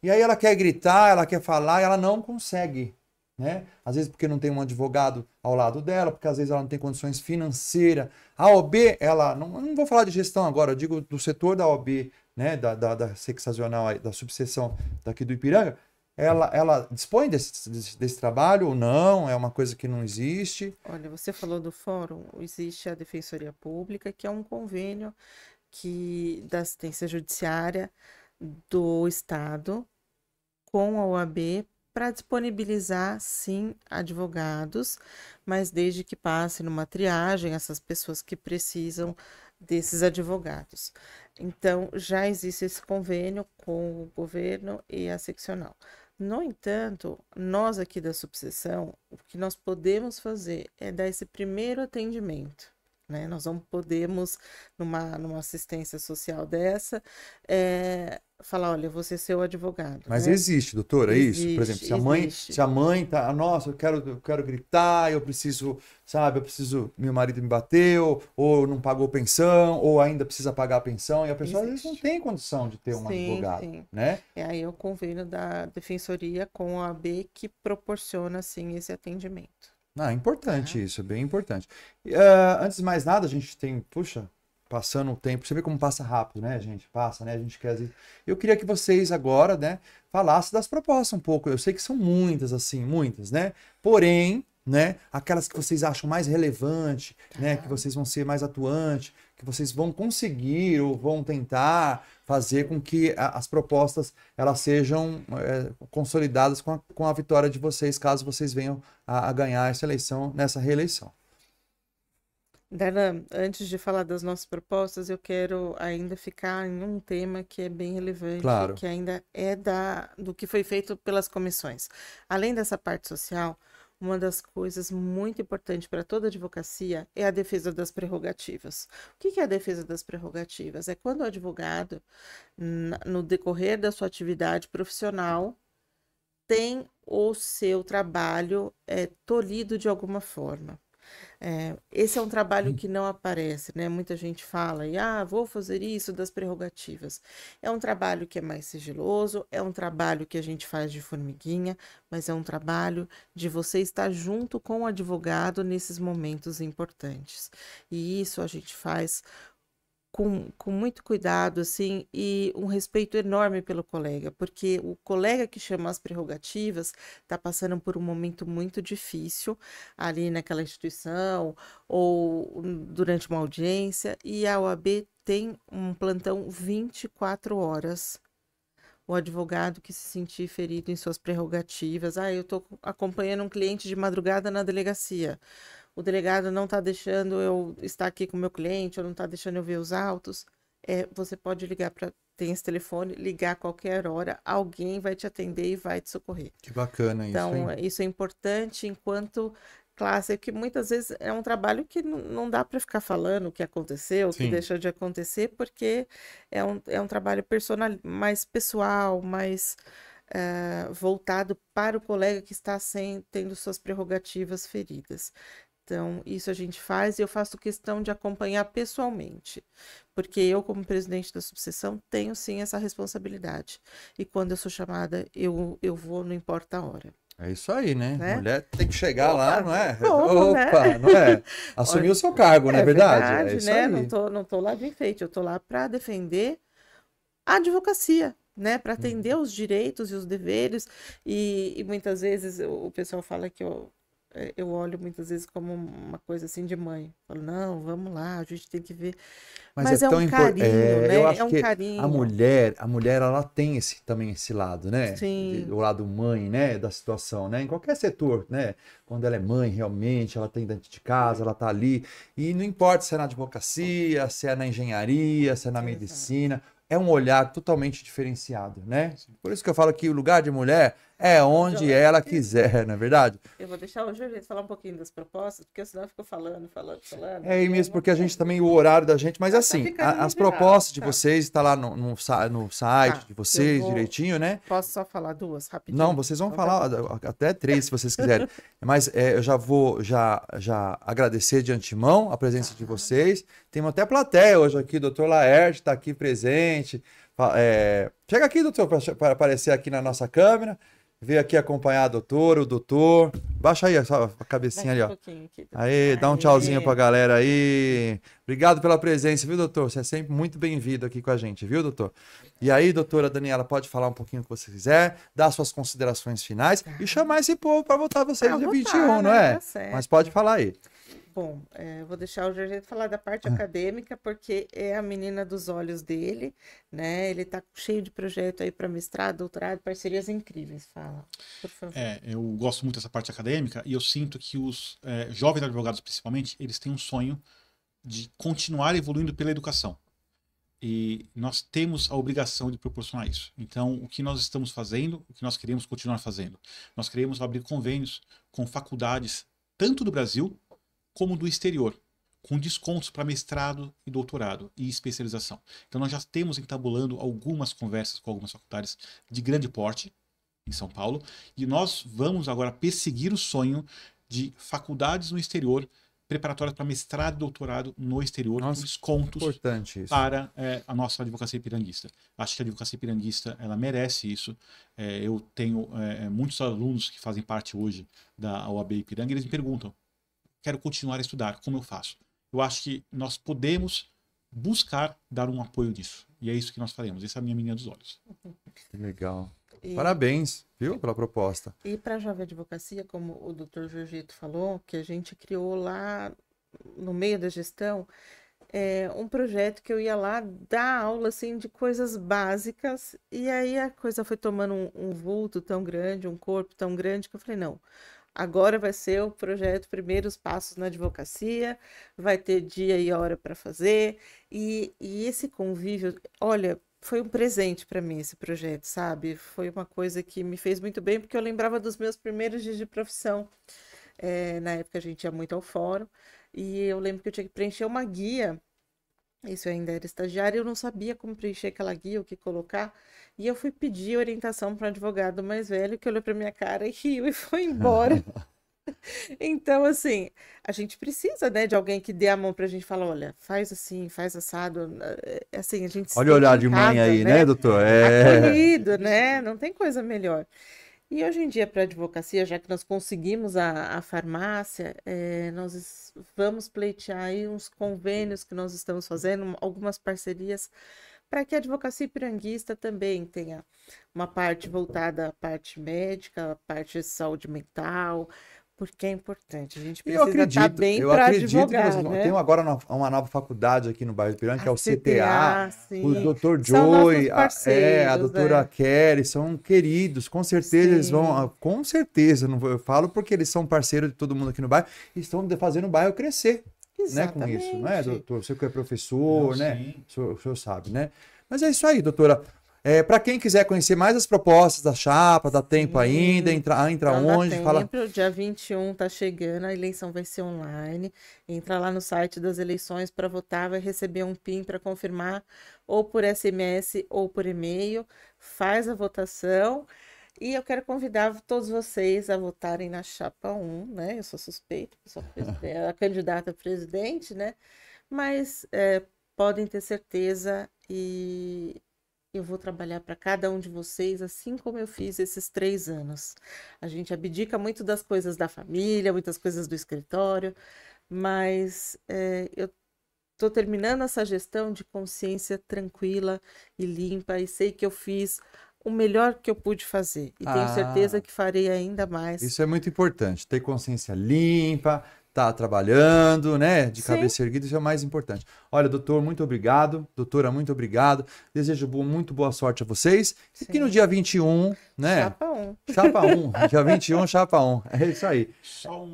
e aí ela quer gritar, ela quer falar, e ela não consegue. Né? Às vezes porque não tem um advogado ao lado dela, porque às vezes ela não tem condições financeiras. A OAB, ela, não vou falar de gestão agora, eu digo do setor da OAB, né? da seccional, da subseção daqui do Ipiranga, ela dispõe desse trabalho ou não? É uma coisa que não existe? Olha, você falou do fórum, existe a Defensoria Pública, que é um convênio da assistência judiciária do Estado com a OAB para disponibilizar, sim, advogados, mas desde que passe numa triagem essas pessoas que precisam desses advogados. Então, já existe esse convênio com o governo e a seccional. No entanto, nós aqui da subseção, o que nós podemos fazer é dar esse primeiro atendimento. Né? Nós não podemos, numa assistência social dessa, falar, olha, você é seu advogado. Mas né? existe, doutora, Existe, isso? Por exemplo, existe. se a mãe tá, nossa, eu quero gritar, eu preciso, sabe, meu marido me bateu, ou não pagou pensão, ou ainda precisa pagar a pensão, e a pessoa às vezes não tem condição de ter um advogado, Sim. né? É aí o convênio da Defensoria com a AB que proporciona, sim, esse atendimento. Ah, importante isso, bem importante. Antes de mais nada, a gente tem, puxa, passando o tempo, você vê como passa rápido, né, gente? Passa, né? A gente quer. Eu queria que vocês agora, né, falassem das propostas um pouco. Eu sei que são muitas, assim, muitas, né? Porém, né, aquelas que vocês acham mais relevante, né, que vocês vão ser mais atuantes, que vocês vão conseguir ou vão tentar fazer com que as propostas elas sejam consolidadas com a vitória de vocês, caso vocês venham a ganhar essa eleição, nessa reeleição. Darlan, antes de falar das nossas propostas, eu quero ainda ficar em um tema que é bem relevante, Claro. que ainda é do que foi feito pelas comissões. Além dessa parte social, uma das coisas muito importantes para toda advocacia é a defesa das prerrogativas. O que é a defesa das prerrogativas? É quando o advogado, no decorrer da sua atividade profissional, tem o seu trabalho tolhido de alguma forma. Esse é um trabalho que não aparece, né? Muita gente fala, vou fazer isso das prerrogativas. É um trabalho que é mais sigiloso, é um trabalho que a gente faz de formiguinha, mas é um trabalho de você estar junto com o advogado nesses momentos importantes. E isso a gente faz com muito cuidado, assim, e um respeito enorme pelo colega, porque o colega que chama as prerrogativas está passando por um momento muito difícil ali naquela instituição ou durante uma audiência, e a OAB tem um plantão 24 horas. O advogado que se sentir ferido em suas prerrogativas, eu estou acompanhando um cliente de madrugada na delegacia. O delegado não está deixando eu estar aqui com o meu cliente, ou não está deixando eu ver os autos, você pode ligar tem esse telefone, ligar a qualquer hora, alguém vai te atender e vai te socorrer. Que bacana isso, Então, hein? isso é importante enquanto classe, que muitas vezes é um trabalho que não dá para ficar falando o que aconteceu, o que deixou de acontecer, porque é um trabalho mais pessoal, mais voltado para o colega que está tendo suas prerrogativas feridas. Então, isso a gente faz e eu faço questão de acompanhar pessoalmente, porque eu, como presidente da subseção, tenho sim essa responsabilidade. E quando eu sou chamada, eu vou, não importa a hora. É isso aí, né? Né? Mulher tem que chegar lá, não é? Como, Opa, não é? Assumir o seu cargo, não é verdade? É isso né? aí. Não tô lá de enfeite, eu tô lá para defender a advocacia, né, para atender os direitos e os deveres, e muitas vezes o pessoal fala que eu olho muitas vezes como uma coisa assim de mãe. Falo, não, vamos lá, a gente tem que ver. Mas é um carinho, né? Eu acho É um que carinho. a mulher, ela tem também esse lado, né? Sim, O lado mãe, né? Da situação, né? Em qualquer setor, né? Quando ela é mãe, realmente, ela tem dentro de casa, ela tá ali. E não importa se é na advocacia, se é na engenharia, se é na exato. medicina, é um olhar totalmente diferenciado, né? Por isso que eu falo que o lugar de mulher é onde Joia. ela quiser, não é verdade? Eu vou deixar o Júlio falar um pouquinho das propostas, porque senão eu fico falando, É e eu mesmo não porque a gente tenho. também, o horário da gente, mas Tá assim, ficando as em geral. propostas de Tá, vocês está lá no site tá. de Eu vocês vou. direitinho, né? Posso só falar duas Não, rapidinho? vocês vão Então tá falar bom. até três se vocês quiserem. Mas eu já vou já agradecer de antemão a presença de Tá. vocês. Temos até plateia hoje aqui, o doutor Laerte está aqui presente. Chega aqui, doutor, para aparecer aqui na nossa câmera. Veio aqui acompanhar a doutora, o doutor. Baixa aí a cabecinha Baixa ali, um ó. pouquinho aqui, doutor. Aí, dá um tchauzinho pra Aê. galera aí. Obrigado pela presença, viu, doutor? Você é sempre muito bem-vindo aqui com a gente, viu, doutor? E aí, doutora Daniela, pode falar um pouquinho o que você quiser, dar suas considerações finais e Tá. chamar esse povo para votar vocês Ah, dia vou 21, não né? é? Tá Mas certo. pode falar aí. Bom, eu vou deixar o Jorge falar da parte acadêmica, porque é a menina dos olhos dele, né? Ele tá cheio de projeto aí para mestrado, doutorado, parcerias incríveis. Fala, por favor. Eu gosto muito dessa parte acadêmica e eu sinto que os jovens advogados, principalmente, eles têm um sonho de continuar evoluindo pela educação. E nós temos a obrigação de proporcionar isso. Então, o que nós estamos fazendo, o que nós queremos continuar fazendo? Nós queremos abrir convênios com faculdades, tanto do Brasil como do exterior, com descontos para mestrado e doutorado e especialização. Então, nós já temos entabulando algumas conversas com algumas faculdades de grande porte em São Paulo, e nós vamos agora perseguir o sonho de faculdades no exterior preparatórias para mestrado e doutorado no exterior, com Nossa, descontos importante isso. para a nossa advocacia piranguista. Acho que a advocacia piranguista ela merece isso. Eu tenho muitos alunos que fazem parte hoje da OAB Ipiranga e eles me perguntam: quero continuar a estudar, como eu faço? Eu acho que nós podemos buscar dar um apoio nisso. E é isso que nós faremos. Essa é a minha menina dos olhos. Que legal. E, Parabéns, viu, pela proposta. e para a Jovem Advocacia, como o doutor Jorgito falou, que a gente criou lá no meio da gestão, um projeto que eu ia lá dar aula assim de coisas básicas, e aí a coisa foi tomando um vulto tão grande, um corpo tão grande, que eu falei, não, agora vai ser o projeto Primeiros Passos na Advocacia, vai ter dia e hora para fazer, e esse convívio, olha, foi um presente para mim esse projeto, sabe? Foi uma coisa que me fez muito bem, porque eu lembrava dos meus primeiros dias de profissão. Na época a gente ia muito ao fórum, e eu lembro que eu tinha que preencher uma guia. Isso eu ainda era estagiária, eu não sabia como preencher aquela guia, o que colocar. E eu fui pedir orientação para um advogado mais velho que olhou para minha cara e riu e foi embora. Então, assim, a gente precisa, né, de alguém que dê a mão para a gente falar, olha, faz assim, faz assado. Assim, a gente se Olha o sente olhar em de mãe casa, aí, né, né? doutor? Acolhido, né? Não tem coisa melhor. E hoje em dia, para a advocacia, já que nós conseguimos a farmácia, nós vamos pleitear aí uns convênios que nós estamos fazendo, algumas parcerias, para que a advocacia piranguista também tenha uma parte voltada à parte médica, à parte de saúde mental, porque é importante. A gente precisa estar bem Eu para acredito que advogar, vocês vão. Tem né? agora uma nova faculdade aqui no bairro do Piranga, A que é o CTA. CTA, O sim, doutor são nossos Joey, a parceiros, doutora né? Kelly, são queridos. Com certeza eles vão. Sim, Com certeza, não eu falo porque eles são parceiros de todo mundo aqui no bairro e estão fazendo o bairro crescer, né, com isso, não é, exatamente. doutor? Você que é Não, professor, né? sim. O senhor sabe, né? Mas é isso aí, doutora. Para quem quiser conhecer mais as propostas da chapa, dá tempo ainda, Sim, entra então dá onde? Fala. tempo, dia 21 tá chegando, a eleição vai ser online. Entra lá no site das eleições para votar, vai receber um PIN para confirmar, ou por SMS ou por e-mail. Faz a votação. E eu quero convidar todos vocês a votarem na chapa 1, né? Eu sou suspeita, eu sou a candidata a presidente, né? Mas podem ter certeza e eu vou trabalhar para cada um de vocês, assim como eu fiz esses 3 anos. A gente abdica muito das coisas da família, muitas coisas do escritório, mas eu tô terminando essa gestão de consciência tranquila e limpa, e sei que eu fiz o melhor que eu pude fazer. E tenho certeza que farei ainda mais. Isso é muito importante. Ter consciência limpa, tá trabalhando, né? De Sim. cabeça erguida, isso é o mais importante. Olha, doutor, muito obrigado. Doutora, muito obrigado. Desejo muito boa sorte a vocês. E que no Sim. dia 21, né? Chapa 1. Chapa 1. Dia 21, chapa 1. É isso aí. Só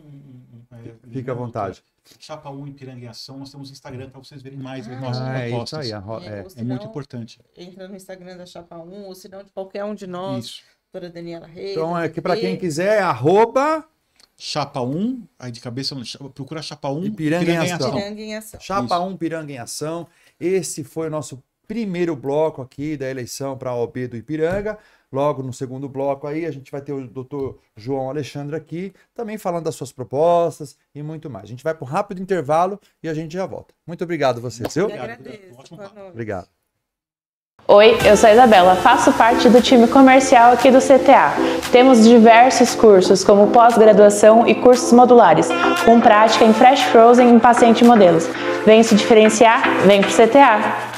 Fica à vontade. Chapa 1 Ipiranga em Ação, nós temos Instagram para vocês verem mais as Ah, nossas É isso propostas. aí. Ou É se muito não, importante. entra no Instagram da Chapa 1, ou se não, de qualquer um de nós, Isso. doutora Daniela Reis. Então, é que para quem Adri, quiser, @ Chapa 1, aí de cabeça, procura Chapa 1 Ipiranga em Ação. Piranga em Ação. Chapa Isso. 1 Piranga em Ação. Esse foi o nosso primeiro bloco aqui da eleição para a OAB do Ipiranga. Logo no segundo bloco aí, a gente vai ter o doutor João Alexandre aqui, também falando das suas propostas e muito mais. A gente vai para um rápido intervalo e a gente já volta. Muito obrigado a vocês, viu? Eu Obrigado, agradeço. ótimo Boa papo. noite. Obrigado. Oi, eu sou a Isabela, faço parte do time comercial aqui do CTA. Temos diversos cursos, como pós-graduação e cursos modulares, com prática em Fresh Frozen e paciente modelos. Vem se diferenciar? Vem pro CTA!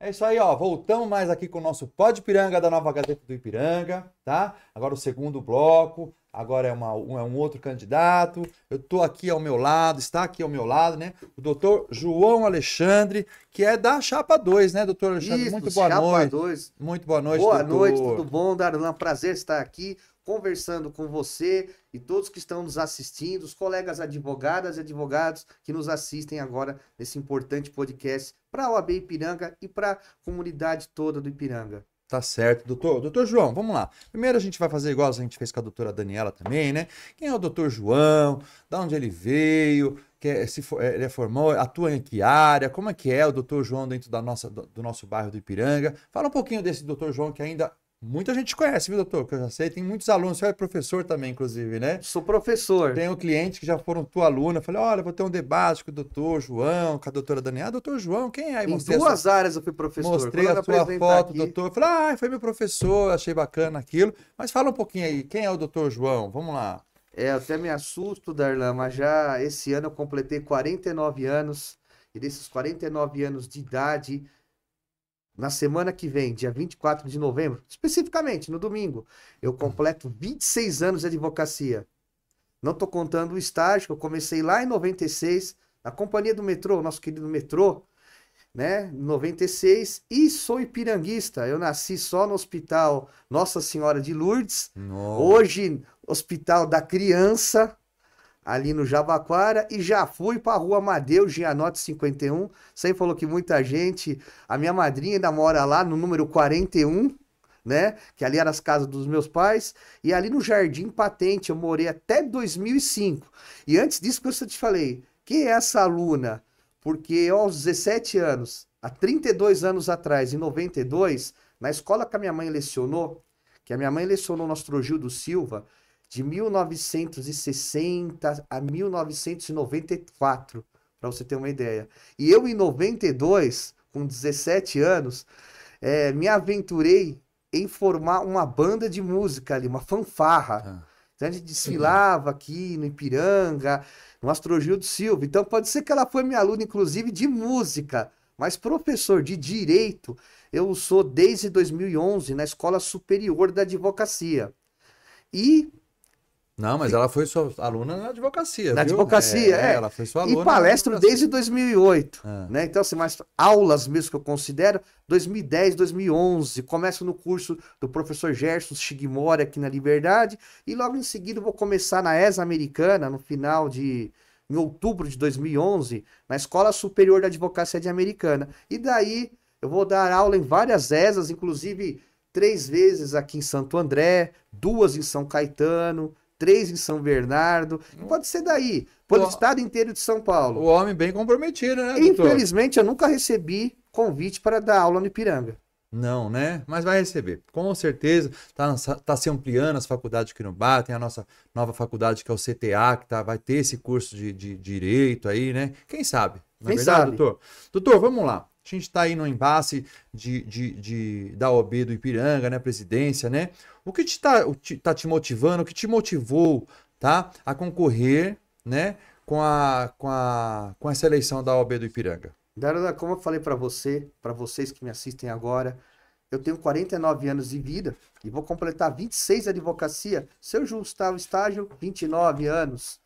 É isso aí, ó. Voltamos mais aqui com o nosso Pod Piranga da Nova Gazeta do Ipiranga, tá? Agora o segundo bloco. Agora é um outro candidato. Eu tô aqui ao meu lado, está aqui ao meu lado, né? O doutor João Alexandre, que é da Chapa 2, né, doutor Alexandre? Isso, Muito boa Chapa noite. 2. Muito boa noite, Boa doutor. noite, tudo bom, Darlan? Prazer estar aqui conversando com você e todos que estão nos assistindo, os colegas advogadas e advogados que nos assistem agora nesse importante podcast para a OAB Ipiranga e para a comunidade toda do Ipiranga. Tá certo, doutor. Doutor João, vamos lá. Primeiro a gente vai fazer igual a gente fez com a doutora Daniela também, né? Quem é o doutor João? Da onde ele veio? Ele é formou, atua em que área? Como é que é o doutor João dentro do nosso bairro do Ipiranga? Fala um pouquinho desse doutor João que ainda muita gente conhece, viu, doutor? Que eu já sei, tem muitos alunos, você é professor também, inclusive, né? Sou professor. Tenho clientes que já foram tua aluna. Falei, olha, vou ter um debate com o doutor João, com a doutora Daniela. Ah, doutor João, quem é? Aí Em mostrei duas áreas eu fui professor. Mostrei Quando eu a me sua apresentar foto, aqui, doutor. Falei, ah, foi meu professor, achei bacana aquilo. Mas fala um pouquinho aí, quem é o doutor João? Vamos lá. eu até me assusto, Darlan, mas já esse ano eu completei 49 anos. E desses 49 anos de idade, na semana que vem, dia 24 de novembro, especificamente no domingo, eu completo 26 anos de advocacia. Não estou contando o estágio, que eu comecei lá em 96, na companhia do metrô, nosso querido metrô, né? Em 96, e sou ipiranguista. Eu nasci só no Hospital Nossa Senhora de Lourdes, hoje Hospital da Criança, ali no Jabaquara, e já fui para a Rua Amadeu, Gianotti 51. Você falou que muita gente, a minha madrinha ainda mora lá no número 41, né? Que ali era as casas dos meus pais, e ali no Jardim Patente eu morei até 2005. E antes disso que eu te falei, quem é essa aluna? Porque eu, aos 17 anos, há 32 anos atrás, em 92, na escola que a minha mãe lecionou, no Astrogildo Silva, de 1960 a 1994, para você ter uma ideia. E eu, em 92, com 17 anos, me aventurei em formar uma banda de música ali, uma fanfarra. Então a gente desfilava aqui no Ipiranga, no Astrogildo Silva. Então pode ser que ela foi minha aluna, inclusive, de música. Mas professor de Direito, eu sou desde 2011 na Escola Superior da Advocacia. E... Não, mas ela foi sua aluna na advocacia, Na viu? advocacia, Ela foi sua aluna E palestro na advocacia. desde 2008, Ah. né? Então, assim, mais aulas mesmo que eu considero, 2010, 2011. Começo no curso do professor Gerson Shigimori aqui na Liberdade, e logo em seguida eu vou começar na ESA Americana, em outubro de 2011, na Escola Superior da Advocacia de Americana. E daí eu vou dar aula em várias ESAs, inclusive 3 vezes aqui em Santo André, 2 em São Caetano, 3 em São Bernardo. Pode ser daí, pelo estado inteiro de São Paulo. O homem bem comprometido, né, doutor? Infelizmente, eu nunca recebi convite para dar aula no Ipiranga. Não, né? Mas vai receber. Com certeza, tá se ampliando as faculdades aqui no Bar, tem a nossa nova faculdade que é o CTA, que vai ter esse curso de direito aí, né? Quem sabe? Não é Quem verdade, sabe? doutor? Doutor, vamos lá. A gente está aí no embate da OAB do Ipiranga, né? Presidência, né? O que tá te motivando, o que te motivou, tá? A concorrer, né? com essa eleição da OAB do Ipiranga? Darlan, como eu falei para vocês que me assistem agora, eu tenho 49 anos de vida e vou completar 26 de advocacia. Se eu juntar o estágio, 29 anos.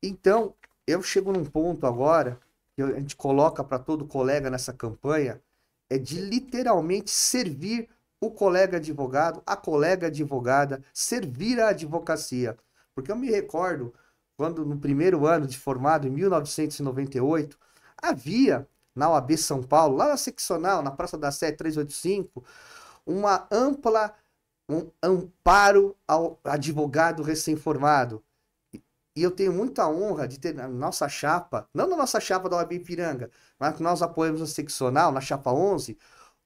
Então, eu chego num ponto agora, que a gente coloca para todo colega nessa campanha, é de literalmente servir o colega advogado, a colega advogada, servir a advocacia. Porque eu me recordo, quando no primeiro ano de formado, em 1998, havia na OAB São Paulo, lá na seccional, na Praça da Sé 385, um amparo ao advogado recém-formado. E eu tenho muita honra de ter na nossa chapa, não na nossa chapa da OAB Ipiranga, mas que nós apoiamos a seccional, na chapa 11,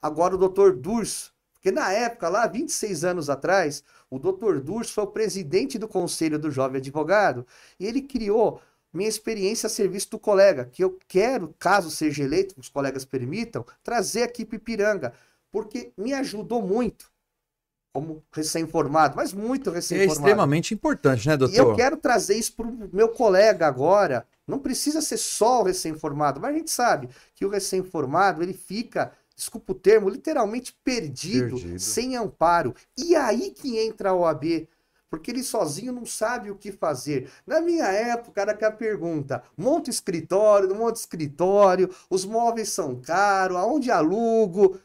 agora o Dr. Durso. Porque na época, lá 26 anos atrás, o Dr. Durso foi o presidente do Conselho do Jovem Advogado e ele criou minha experiência a serviço do colega, que eu quero, caso seja eleito, os colegas permitam, trazer aqui para Ipiranga, porque me ajudou muito como recém-formado, mas muito recém-formado. É extremamente importante, né, doutor? E eu quero trazer isso para o meu colega agora. Não precisa ser só o recém-formado, mas a gente sabe que o recém-formado, ele fica, desculpa o termo, literalmente perdido, sem amparo. E aí que entra a OAB, porque ele sozinho não sabe o que fazer. Na minha época, era aquela pergunta, monta escritório, não monta escritório, os móveis são caros, aonde alugo?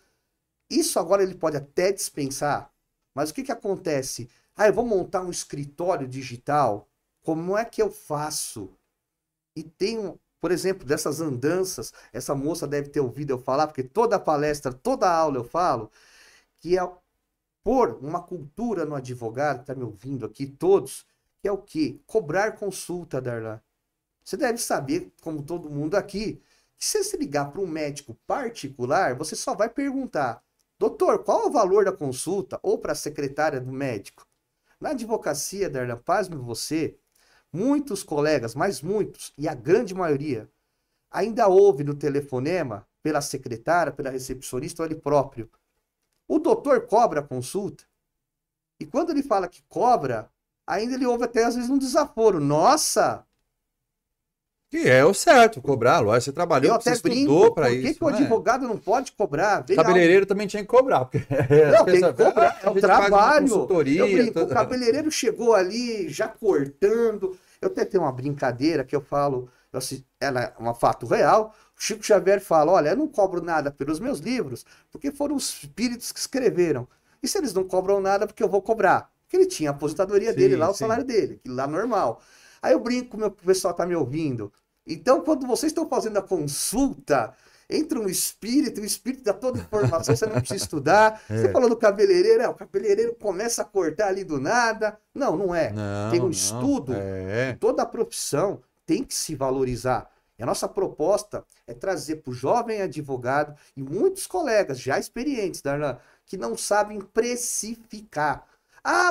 Isso agora ele pode até dispensar, mas o que acontece? Eu vou montar um escritório digital, como é que eu faço? E tem, por exemplo, dessas andanças, essa moça deve ter ouvido eu falar, porque toda palestra, toda aula eu falo, que é pôr uma cultura no advogado, que está me ouvindo aqui, todos, que é o quê? Cobrar consulta, Darlan. Você deve saber, como todo mundo aqui, que se você ligar para um médico particular, você só vai perguntar, doutor, qual é o valor da consulta? Ou para a secretária do médico. Na advocacia, Darlan, pasme você, muitos colegas, mas muitos, e a grande maioria, ainda ouve no telefonema, pela secretária, pela recepcionista ou ele próprio. O doutor cobra a consulta. E quando ele fala que cobra, ainda ele ouve até às vezes um desaforo. Nossa! Que é o certo, cobrar. Você trabalhou, eu você até estudou para isso. Por que o advogado não pode cobrar? O cabeleireiro também tinha que cobrar. Porque não, tem que cobrar. É o trabalho. Eu brinco, o cabeleireiro chegou ali já cortando. Eu até tenho uma brincadeira que eu falo, ela é um fato real. O Chico Xavier fala, olha, eu não cobro nada pelos meus livros, porque foram os espíritos que escreveram. E se eles não cobram nada, porque eu vou cobrar? Porque ele tinha a aposentadoria dele lá, o salário dele, que lá normal. Aí eu brinco, o pessoal tá me ouvindo. Então, quando vocês estão fazendo a consulta, entra um espírito, o espírito dá toda a informação, você não precisa estudar. Você falou do cabeleireiro, o cabeleireiro começa a cortar ali do nada. Não, não é. Tem um estudo, toda a profissão tem que se valorizar. E a nossa proposta é trazer para o jovem advogado e muitos colegas já experientes, Darlan, que não sabem precificar.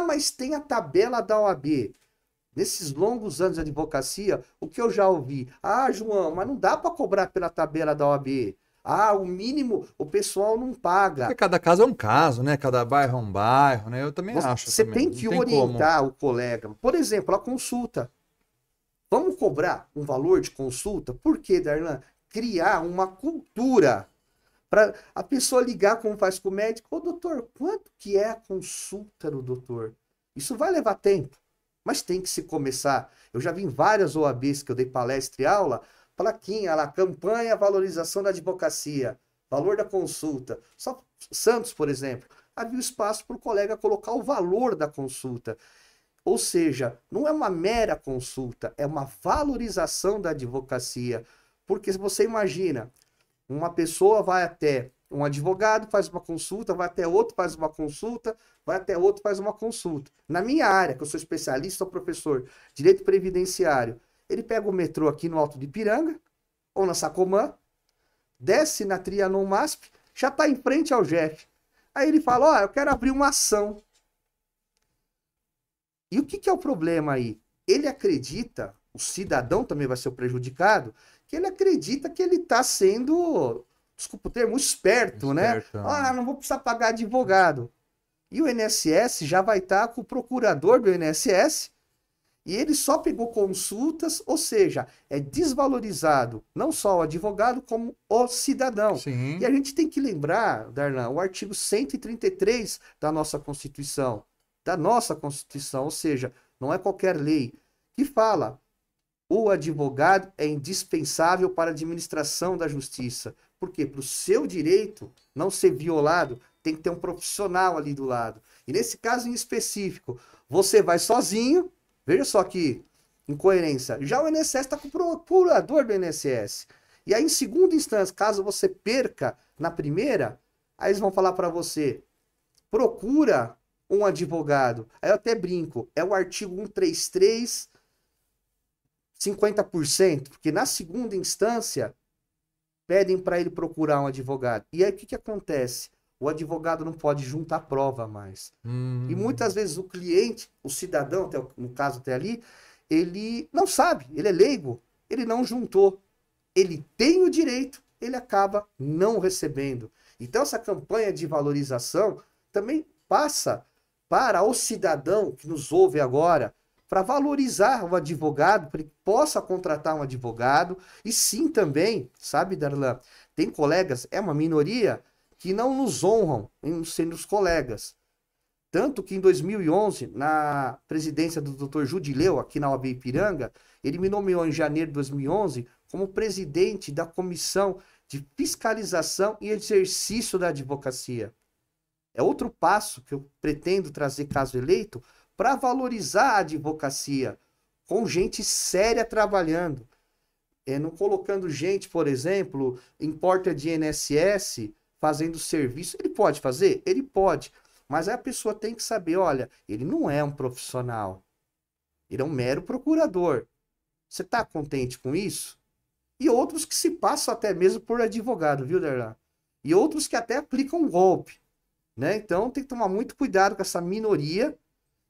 Mas tem a tabela da OAB. Nesses longos anos de advocacia, o que eu já ouvi? João, mas não dá para cobrar pela tabela da OAB. O mínimo o pessoal não paga. Porque cada caso é um caso, né? Cada bairro é um bairro, né? Eu também acho. Você tem que orientar o colega. Por exemplo, a consulta. Vamos cobrar um valor de consulta? Por quê, Darlan? Criar uma cultura para a pessoa ligar como faz com o médico. Ô, doutor, quanto que é a consulta do doutor? Isso vai levar tempo, mas tem que se começar. Eu já vi em várias OABs que eu dei palestra e aula, plaquinha lá, campanha valorização da advocacia, valor da consulta. Só Santos, por exemplo, havia espaço para o colega colocar o valor da consulta. Ou seja, não é uma mera consulta, é uma valorização da advocacia. Porque se você imagina, uma pessoa vai até um advogado, faz uma consulta, vai até outro, faz uma consulta, vai até outro, faz uma consulta. Na minha área, que eu sou especialista, sou professor, direito previdenciário, ele pega o metrô aqui no Alto de Ipiranga, ou na Sacomã, desce na Trianon MASP, já está em frente ao Jeff. Aí ele fala, eu quero abrir uma ação. E o que é o problema aí? Ele acredita, o cidadão também vai ser o prejudicado, que ele acredita que ele está sendo, desculpa o termo, esperto, né? Não vou precisar pagar advogado. E o INSS já vai estar com o procurador do INSS E ele só pegou consultas, ou seja, é desvalorizado não só o advogado, como o cidadão. Sim. E a gente tem que lembrar, Darlan, o artigo 133 da nossa Constituição, ou seja, não é qualquer lei, que fala: o advogado é indispensável para a administração da justiça. Por quê? Para o seu direito não ser violado, tem que ter um profissional ali do lado. E nesse caso em específico, você vai sozinho, veja só que incoerência. Já o INSS está com o procurador do INSS. E aí, em segunda instância, caso você perca na primeira, aí eles vão falar para você: procura um advogado. Aí eu até brinco, é o artigo 133, 50%, porque na segunda instância pedem para ele procurar um advogado. E aí o que acontece? O advogado não pode juntar prova mais. E muitas vezes o cliente, o cidadão, no caso até ali, ele não sabe, ele é leigo, ele não juntou. Ele tem o direito, ele acaba não recebendo. Então essa campanha de valorização também passa para o cidadão que nos ouve agora, para valorizar o advogado, para ele possa contratar um advogado. E sim também, sabe, Darlan, tem colegas, é uma minoria, que não nos honram em sendo os colegas. Tanto que em 2011, na presidência do Dr. Judileu, aqui na OAB Ipiranga, ele me nomeou em janeiro de 2011 como presidente da Comissão de Fiscalização e Exercício da Advocacia. É outro passo que eu pretendo trazer, caso eleito, para valorizar a advocacia, com gente séria trabalhando. Não colocando gente, por exemplo, em porta de INSS, fazendo serviço. Ele pode fazer? Ele pode. Mas aí a pessoa tem que saber, olha, ele não é um profissional. Ele é um mero procurador. Você está contente com isso? E outros que se passam até mesmo por advogado, viu, Darlan? E outros que até aplicam um golpe, né? Então tem que tomar muito cuidado com essa minoria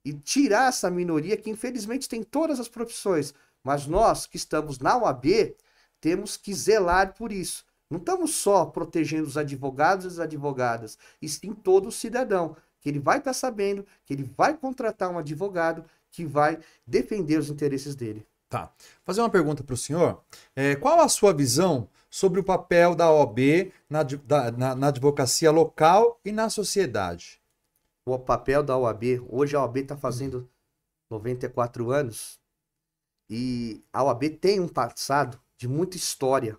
e tirar essa minoria que infelizmente tem todas as profissões. Mas nós que estamos na OAB temos que zelar por isso. Não estamos só protegendo os advogados e as advogadas, e sim todo o cidadão, que ele vai estar sabendo que ele vai contratar um advogado que vai defender os interesses dele. Tá. Fazer uma pergunta para o senhor. Qual a sua visão sobre o papel da OAB na advocacia local e na sociedade? O papel da OAB, hoje a OAB está fazendo 94 anos, e a OAB tem um passado de muita história.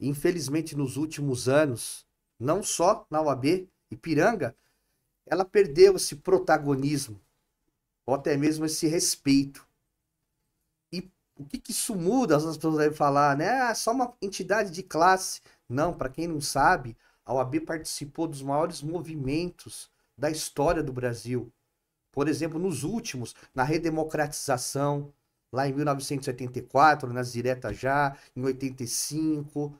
Infelizmente, nos últimos anos, não só na OAB Ipiranga, ela perdeu esse protagonismo, ou até mesmo esse respeito. E o que isso muda? As pessoas devem falar, né? Só uma entidade de classe. Não, para quem não sabe, a OAB participou dos maiores movimentos da história do Brasil. Por exemplo, nos últimos, na redemocratização, lá em 1984, nas diretas já, em 85...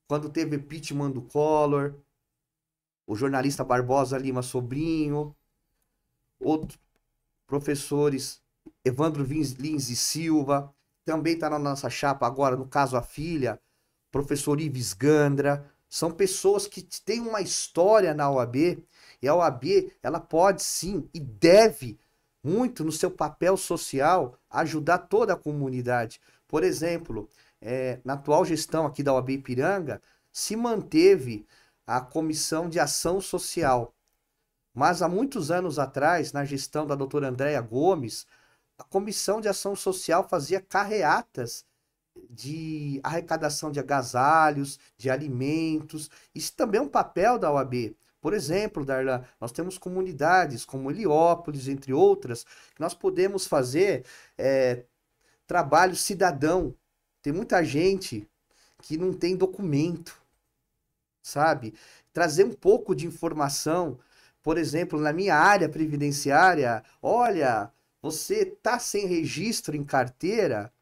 quando teve impeachment do Collor, o jornalista Barbosa Lima Sobrinho, outros professores, Evandro Lins e Silva, também está na nossa chapa agora, no caso a filha, professor Ives Gandra, são pessoas que têm uma história na OAB, e a OAB, ela pode sim e deve muito no seu papel social ajudar toda a comunidade. Por exemplo, na atual gestão aqui da OAB Ipiranga, se manteve a Comissão de Ação Social. Mas há muitos anos atrás, na gestão da doutora Andréia Gomes, a Comissão de Ação Social fazia carreatas de arrecadação de agasalhos, de alimentos. Isso também é um papel da OAB. Por exemplo, Darlan, nós temos comunidades como Heliópolis, entre outras, que nós podemos fazer trabalho cidadão. Tem muita gente que não tem documento, sabe? Trazer um pouco de informação. Por exemplo, na minha área previdenciária, olha, você tá sem registro em carteira,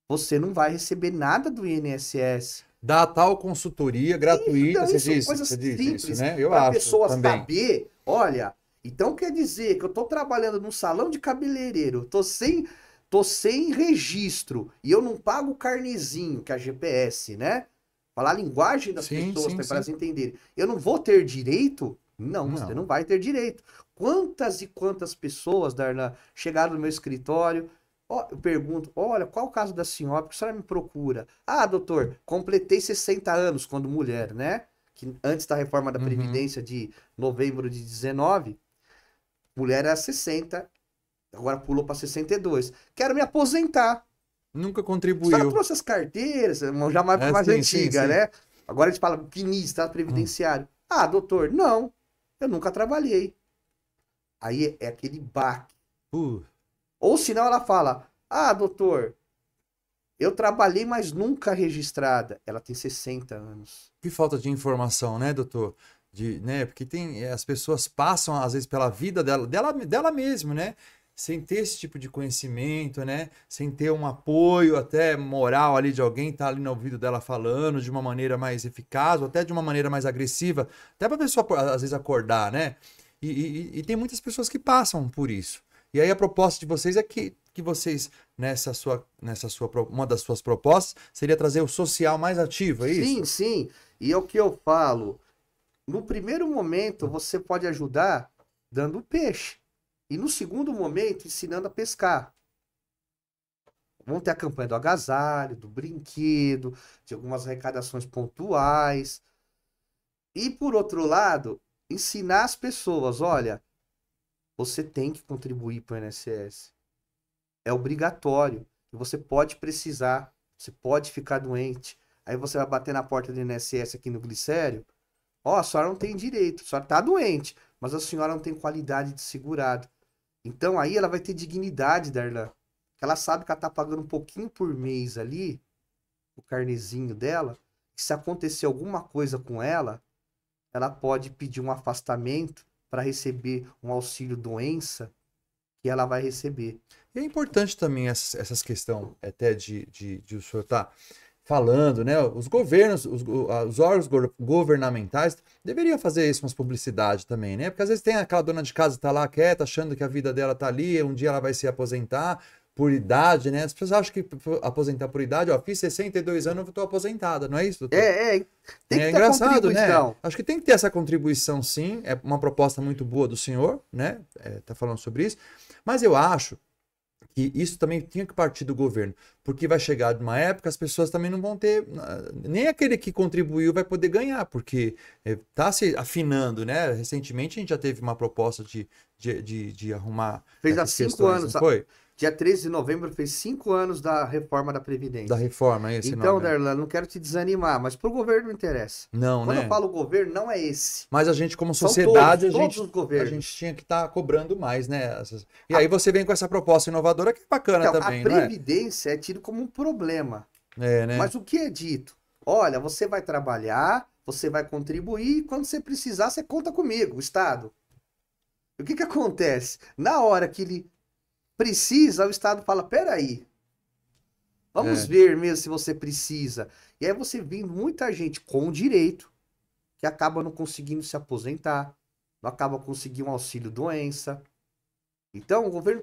você não vai receber nada do INSS. Dá tal consultoria gratuita, Então, você isso são disse, coisas você disse simples, isso, né? Eu para acho pessoas também. saber, olha, então quer dizer que eu tô trabalhando num salão de cabeleireiro, tô sem registro e eu não pago o carnezinho, que é a GPS, né? Falar a linguagem das pessoas para elas entenderem. Eu não vou ter direito? Não, você não vai ter direito. Quantas e quantas pessoas, Darlan, chegaram no meu escritório Ó, eu pergunto, olha, qual o caso da senhora? Por que a senhora me procura? Ah, doutor, completei 60 anos quando mulher, né? Que antes da reforma da Uhum. Previdência de novembro de 19, mulher era 60, agora pulou para 62. Quero me aposentar. Nunca A senhora contribuiu. trouxe as carteiras, já mais, É, mais sim, antiga, sim, sim. né? Agora a gente fala PNIS, Estado Previdenciário. Ah, doutor, não, eu nunca trabalhei. Aí é aquele baque. Ou senão ela fala, ah, doutor, eu trabalhei, mas nunca registrada. Ela tem 60 anos. Que falta de informação, né, doutor? Né, porque as pessoas passam, às vezes, pela vida dela mesma, né? Sem ter esse tipo de conhecimento, né? Sem ter um apoio até moral ali de alguém estar ali no ouvido dela falando de uma maneira mais eficaz ou até de uma maneira mais agressiva, até para a pessoa, às vezes, acordar, né? E tem muitas pessoas que passam por isso. E aí a proposta de vocês é que vocês, uma das suas propostas, seria trazer o social mais ativo, é isso? Sim, sim. E é o que eu falo. No primeiro momento, você pode ajudar dando peixe. E no segundo momento, ensinando a pescar. Vão ter a campanha do agasalho, do brinquedo, de algumas arrecadações pontuais. E por outro lado, ensinar as pessoas, olha, você tem que contribuir para o INSS. É obrigatório. E você pode precisar, você pode ficar doente. Aí você vai bater na porta do INSS aqui no Glicério. Ó, a senhora não tem direito, a senhora tá doente, mas a senhora não tem qualidade de segurado. Então aí ela vai ter dignidade, Darlan. Ela sabe que ela tá pagando um pouquinho por mês ali, o carnezinho dela, que se acontecer alguma coisa com ela, ela pode pedir um afastamento para receber um auxílio doença que ela vai receber. E é importante também essas questões até de o senhor estar falando, né? Os governos, os órgãos governamentais deveriam fazer isso, umas publicidades também, né? Porque às vezes tem aquela dona de casa que tá lá quieta, achando que a vida dela tá ali, um dia ela vai se aposentar por idade, né? As pessoas acham que aposentar por idade, ó, fiz 62 anos, eu tô aposentada, não é isso, doutor? Tem que ter engraçado, né? contribuição. Acho que tem que ter essa contribuição, sim. É uma proposta muito boa do senhor, né? Tá falando sobre isso. Mas eu acho que isso também tinha que partir do governo, porque vai chegar uma época as pessoas também não vão ter, nem aquele que contribuiu vai poder ganhar, porque está se afinando, né? Recentemente a gente já teve uma proposta de arrumar Fez há essas 5 questões, anos. não foi? Dia 13 de novembro fez 5 anos da reforma da Previdência. Da reforma, esse Então, nome. Darlan, não quero te desanimar, mas pro governo não interessa. Não, Quando né? eu falo governo, não é esse. Mas a gente, como São sociedade, todos os a governos. gente tinha que estar cobrando mais, né? E aí você vem com essa proposta inovadora que é bacana Então, também, a não é? Previdência é tido como um problema. É, né? Mas o que é dito? Olha, você vai trabalhar, você vai contribuir, e quando você precisar, você conta comigo, o Estado. E o que acontece? Na hora que ele precisa, o Estado fala, peraí, vamos ver mesmo se você precisa. E aí você vê muita gente com direito que acaba não conseguindo se aposentar, não acaba conseguindo um auxílio doença. Então, o governo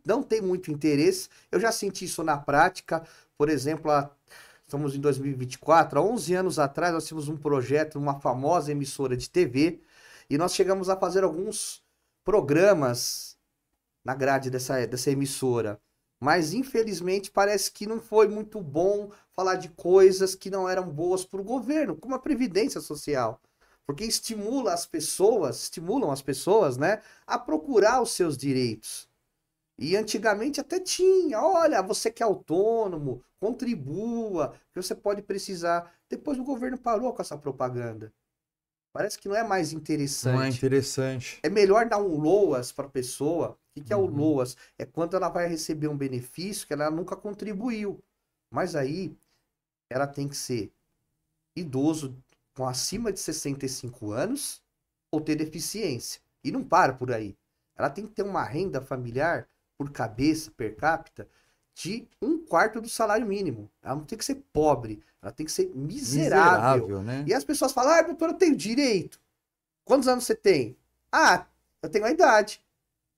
não tem muito interesse. Eu já senti isso na prática. Por exemplo, estamos em 2024, há 11 anos atrás nós tínhamos um projeto, uma famosa emissora de TV, e nós chegamos a fazer alguns programas na grade dessa emissora. Mas, infelizmente, parece que não foi muito bom falar de coisas que não eram boas para o governo, como a Previdência Social. Porque estimulam as pessoas, né, a procurar os seus direitos. E antigamente até tinha, olha, você que é autônomo, contribua, que você pode precisar. Depois o governo parou com essa propaganda. Parece que não é mais interessante. Não é interessante. É melhor dar um LOAS para a pessoa. O que é o LOAS? É quando ela vai receber um benefício que ela nunca contribuiu. Mas aí ela tem que ser idoso com acima de 65 anos ou ter deficiência. E não para por aí. Ela tem que ter uma renda familiar por cabeça, per capita, de 1/4 do salário mínimo. Ela não tem que ser pobre. Ela tem que ser miserável. Né? E as pessoas falam, ah, doutor, eu tenho direito. Quantos anos você tem? Ah, eu tenho a idade.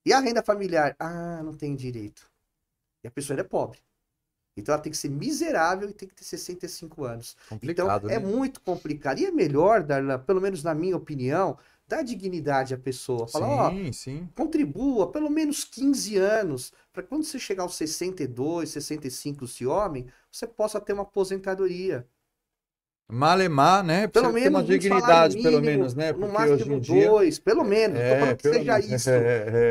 E a renda familiar? Ah, não tenho direito. E a pessoa ainda é pobre. Então ela tem que ser miserável e tem que ter 65 anos. Complicado, então é né? muito complicado. E é melhor, Darlan, pelo menos na minha opinião, dá dignidade à pessoa. Fala, ó, Sim. contribua pelo menos 15 anos, para quando você chegar aos 62, 65, se homem, você possa ter uma aposentadoria. Malemar, né? Pelo Precisa ter uma menos um salário dignidade, pelo mínimo, menos, né? no Porque hoje em máximo dia... 2, pelo menos. Não tô falando que pelo seja menos. isso.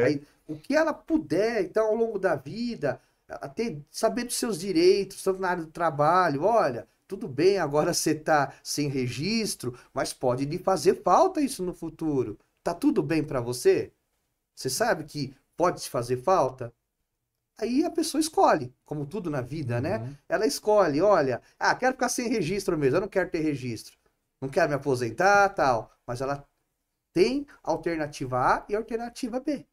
Aí, o que ela puder, então, ao longo da vida, saber dos seus direitos, tanto na área do trabalho, olha, tudo bem, agora você tá sem registro, mas pode lhe fazer falta isso no futuro. Tá tudo bem para você? Você sabe que pode te fazer falta? Aí a pessoa escolhe, como tudo na vida, né? Ela escolhe, olha, quero ficar sem registro mesmo, eu não quero ter registro. Não quero me aposentar, tal. Mas ela tem alternativa A e alternativa B.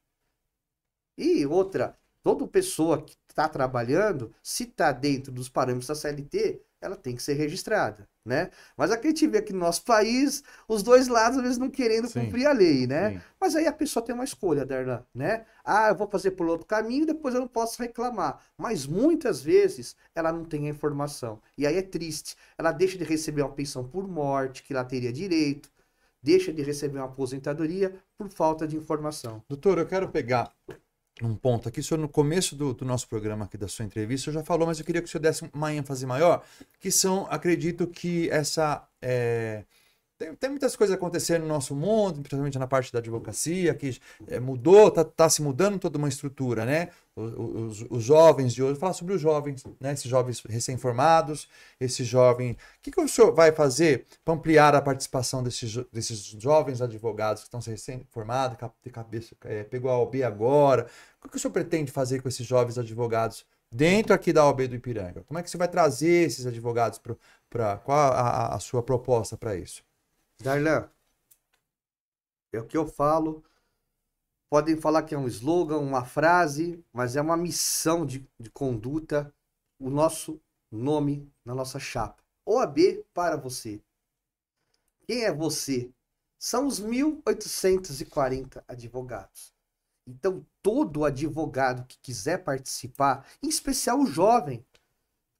E outra, toda pessoa que está trabalhando, se está dentro dos parâmetros da CLT, ela tem que ser registrada, né? Mas aqui a gente vê aqui no nosso país, os dois lados, às vezes, não querendo cumprir a lei, né? Sim. Mas aí a pessoa tem uma escolha, Darlan, né? Eu vou fazer por outro caminho, depois eu não posso reclamar. Mas muitas vezes ela não tem a informação. E aí é triste. Ela deixa de receber uma pensão por morte, que ela teria direito, deixa de receber uma aposentadoria por falta de informação. Doutor, eu quero pegar um ponto aqui. O senhor, no começo do nosso programa aqui, da sua entrevista, o senhor já falou, mas eu queria que o senhor desse uma ênfase maior, que são, acredito que essa... Tem muitas coisas acontecendo no nosso mundo, principalmente na parte da advocacia, que mudou, tá se mudando toda uma estrutura, né? Os jovens de hoje, vou falar sobre os jovens, né? Esses jovens recém-formados, esses jovens... O que o senhor vai fazer para ampliar a participação desses jovens advogados que estão se recém-formados, pegou a OAB agora? O que o senhor pretende fazer com esses jovens advogados dentro aqui da OAB do Ipiranga? Como é que você vai trazer esses advogados qual a sua proposta para isso? Darlan, é o que eu falo. Podem falar que é um slogan, uma frase, mas é uma missão de conduta. O nosso nome na nossa chapa. OAB para você. Quem é você? São os 1.840 advogados. Então, todo advogado que quiser participar, em especial o jovem,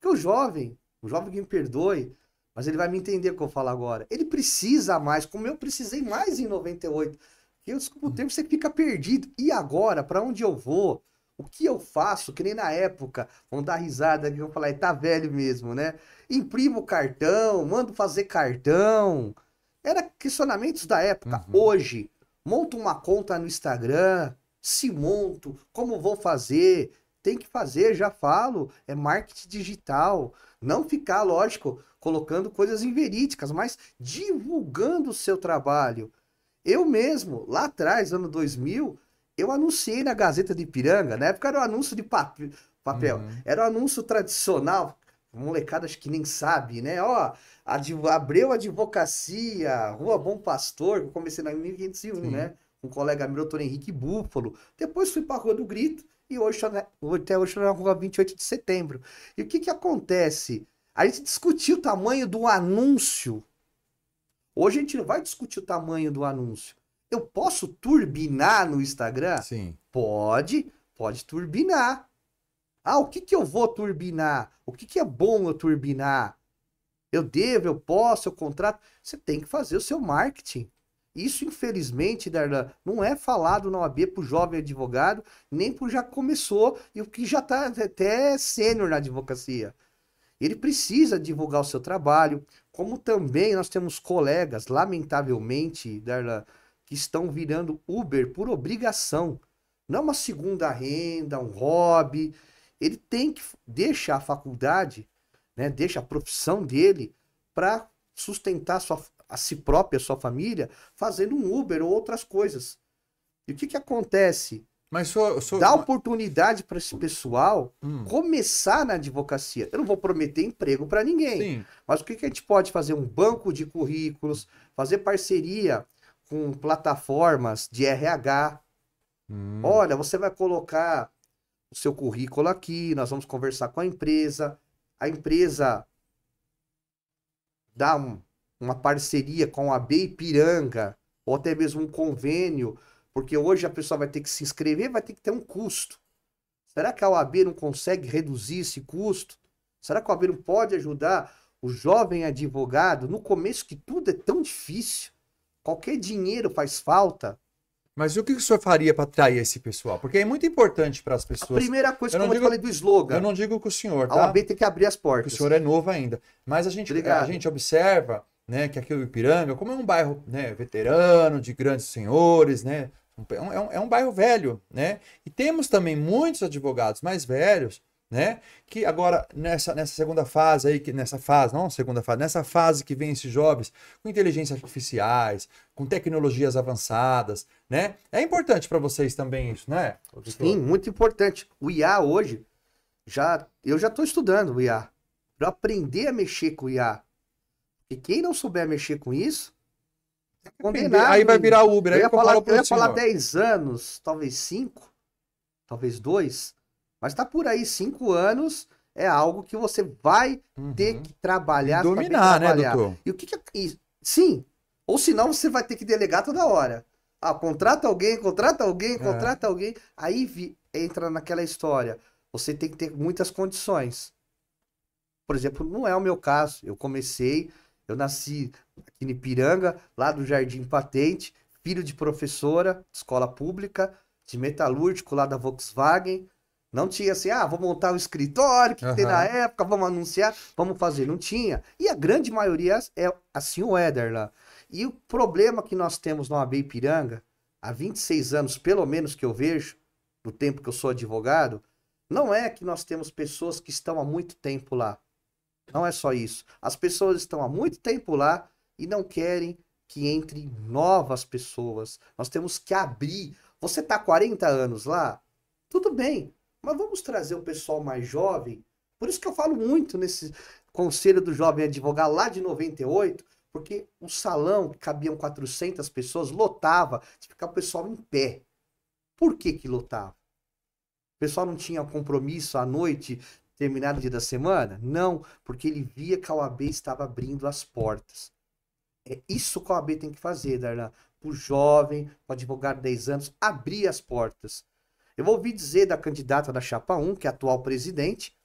porque o jovem que me perdoe, mas ele vai me entender o que eu vou falar agora. Ele precisa mais, como eu precisei mais em 98. Porque, desculpa o tempo, você fica perdido. E agora, para onde eu vou? O que eu faço? Que nem na época, vão dar risada aqui, vão falar, tá velho mesmo, né? Imprimo o cartão, mando fazer cartão. Era questionamentos da época. Hoje, monto uma conta no Instagram, se monto, como vou fazer? Tem que fazer, já falo, é marketing digital. Não ficar, lógico, colocando coisas inverídicas, mas divulgando o seu trabalho. Eu mesmo, lá atrás, ano 2000, eu anunciei na Gazeta de Ipiranga, na época era o anúncio de papel, era o anúncio tradicional, a molecada acho que nem sabe, né? Ó, Abreu Advocacia, Rua Bom Pastor, eu comecei na 1501, né? Um colega meu, doutor Henrique Búfalo, depois fui para a Rua do Grito, e hoje, até hoje, estou na Rua 28 de Setembro. E o que acontece? A gente discutiu o tamanho do anúncio. Hoje a gente não vai discutir o tamanho do anúncio. Eu posso turbinar no Instagram? Sim. Pode turbinar. O que eu vou turbinar? O que é bom eu turbinar? Eu devo, eu posso, eu contrato? Você tem que fazer o seu marketing. Isso, infelizmente, Darlan, não é falado na OAB para o jovem advogado, nem para o já começou e o que já está até sênior na advocacia. Ele precisa divulgar o seu trabalho, como também nós temos colegas, lamentavelmente, Darlan, que estão virando Uber por obrigação. Não é uma segunda renda, um hobby. Ele tem que deixar a faculdade, né, deixa a profissão dele para sustentar a si própria, a sua família, fazendo um Uber ou outras coisas. E o que acontece? Mas dá oportunidade para esse pessoal começar na advocacia. Eu não vou prometer emprego para ninguém. Sim. Mas o que a gente pode fazer? Um banco de currículos, fazer parceria com plataformas de RH. Olha, você vai colocar o seu currículo aqui, nós vamos conversar com a empresa dá uma parceria com a AB Ipiranga, ou até mesmo um convênio, porque hoje a pessoa vai ter que se inscrever, vai ter que ter um custo. Será que a OAB não consegue reduzir esse custo? Será que a OAB não pode ajudar o jovem advogado no começo, que tudo é tão difícil? qualquer dinheiro faz falta. Mas e o que o senhor faria para atrair esse pessoal? Porque é muito importante para as A pessoas. primeira coisa, eu não como eu digo- falei do slogan, Eu não digo que o senhor, a tá? OAB tem que abrir as Porque portas. o senhor é novo ainda. Mas a Obrigado. gente observa, né, que aqui o Ipiranga, como é um bairro, né, veterano, de grandes senhores, né, é um bairro velho, né? E temos também muitos advogados mais velhos, né, que agora nessa segunda fase aí, nessa fase que vem esses jovens com inteligências artificiais, com tecnologias avançadas, né? É importante para vocês também isso, né? Sim, muito importante. O IA hoje, eu já estou estudando o IA. Para aprender a mexer com o IA. E quem não souber mexer com isso, é condenado. Aí vai virar Uber, aí Eu ia falar, falo pro eu ia falar senhor. 10 anos, talvez 5, talvez 2, mas tá por aí, 5 anos é algo que você vai ter que trabalhar, saber dominar, né, trabalhar. doutor? E o que é isso? Sim, ou senão você vai ter que delegar toda hora. Ah, contrata alguém, aí entra naquela história. Você tem que ter muitas condições. Por exemplo, não é o meu caso. Eu nasci aqui em Ipiranga, lá do Jardim Patente, filho de professora, de escola pública, de metalúrgico lá da Volkswagen. Não tinha assim, vou montar um escritório que tem na época, vamos anunciar, vamos fazer. Não tinha. E a grande maioria é assim o Éder lá. E o problema que nós temos na OAB Ipiranga, há 26 anos, pelo menos que eu vejo, no tempo que eu sou advogado, não é que nós temos pessoas que estão há muito tempo lá. Não é só isso. As pessoas estão há muito tempo lá e não querem que entre novas pessoas. Nós temos que abrir. Você está há 40 anos lá? Tudo bem. Mas vamos trazer o pessoal mais jovem. Por isso que eu falo muito nesse Conselho do Jovem Advogado lá de 98, porque o salão, que cabiam 400 pessoas, lotava de ficar o pessoal em pé. Por que que lotava? O pessoal não tinha compromisso à noite, terminado o dia da semana? Não, porque ele via que a OAB estava abrindo as portas. É isso que a OAB tem que fazer, Darlan. Para o jovem, para o advogado de 10 anos, abrir as portas. Eu ouvi dizer da candidata da Chapa 1, que é a atual presidente,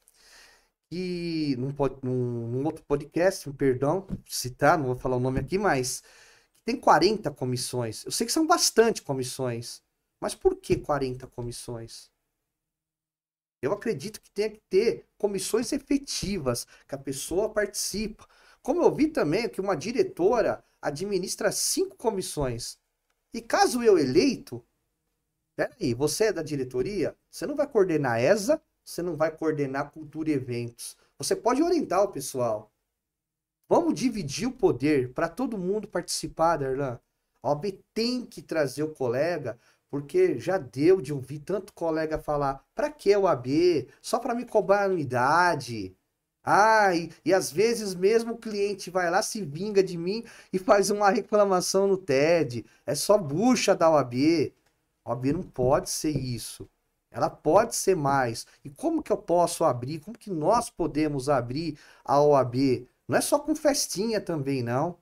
que num outro podcast, perdão, citar, não vou falar o nome aqui, mas tem 40 comissões. Eu sei que são bastante comissões, mas por que 40 comissões? Eu acredito que tem que ter comissões efetivas, que a pessoa participa. Como eu vi também que uma diretora administra 5 comissões. E caso eu eleito, peraí, você é da diretoria, você não vai coordenar ESA, você não vai coordenar cultura e eventos. Você pode orientar o pessoal. Vamos dividir o poder para todo mundo participar, Darlan. A OAB tem que trazer o colega, porque já deu de ouvir tanto colega falar, para que o OAB? Só para me cobrar anuidade. E às vezes mesmo o cliente vai lá, se vinga de mim e faz uma reclamação no TED. É só bucha da OAB. A OAB não pode ser isso. Ela pode ser mais. E como que eu posso abrir? Como que nós podemos abrir a OAB? Não é só com festinha também, não.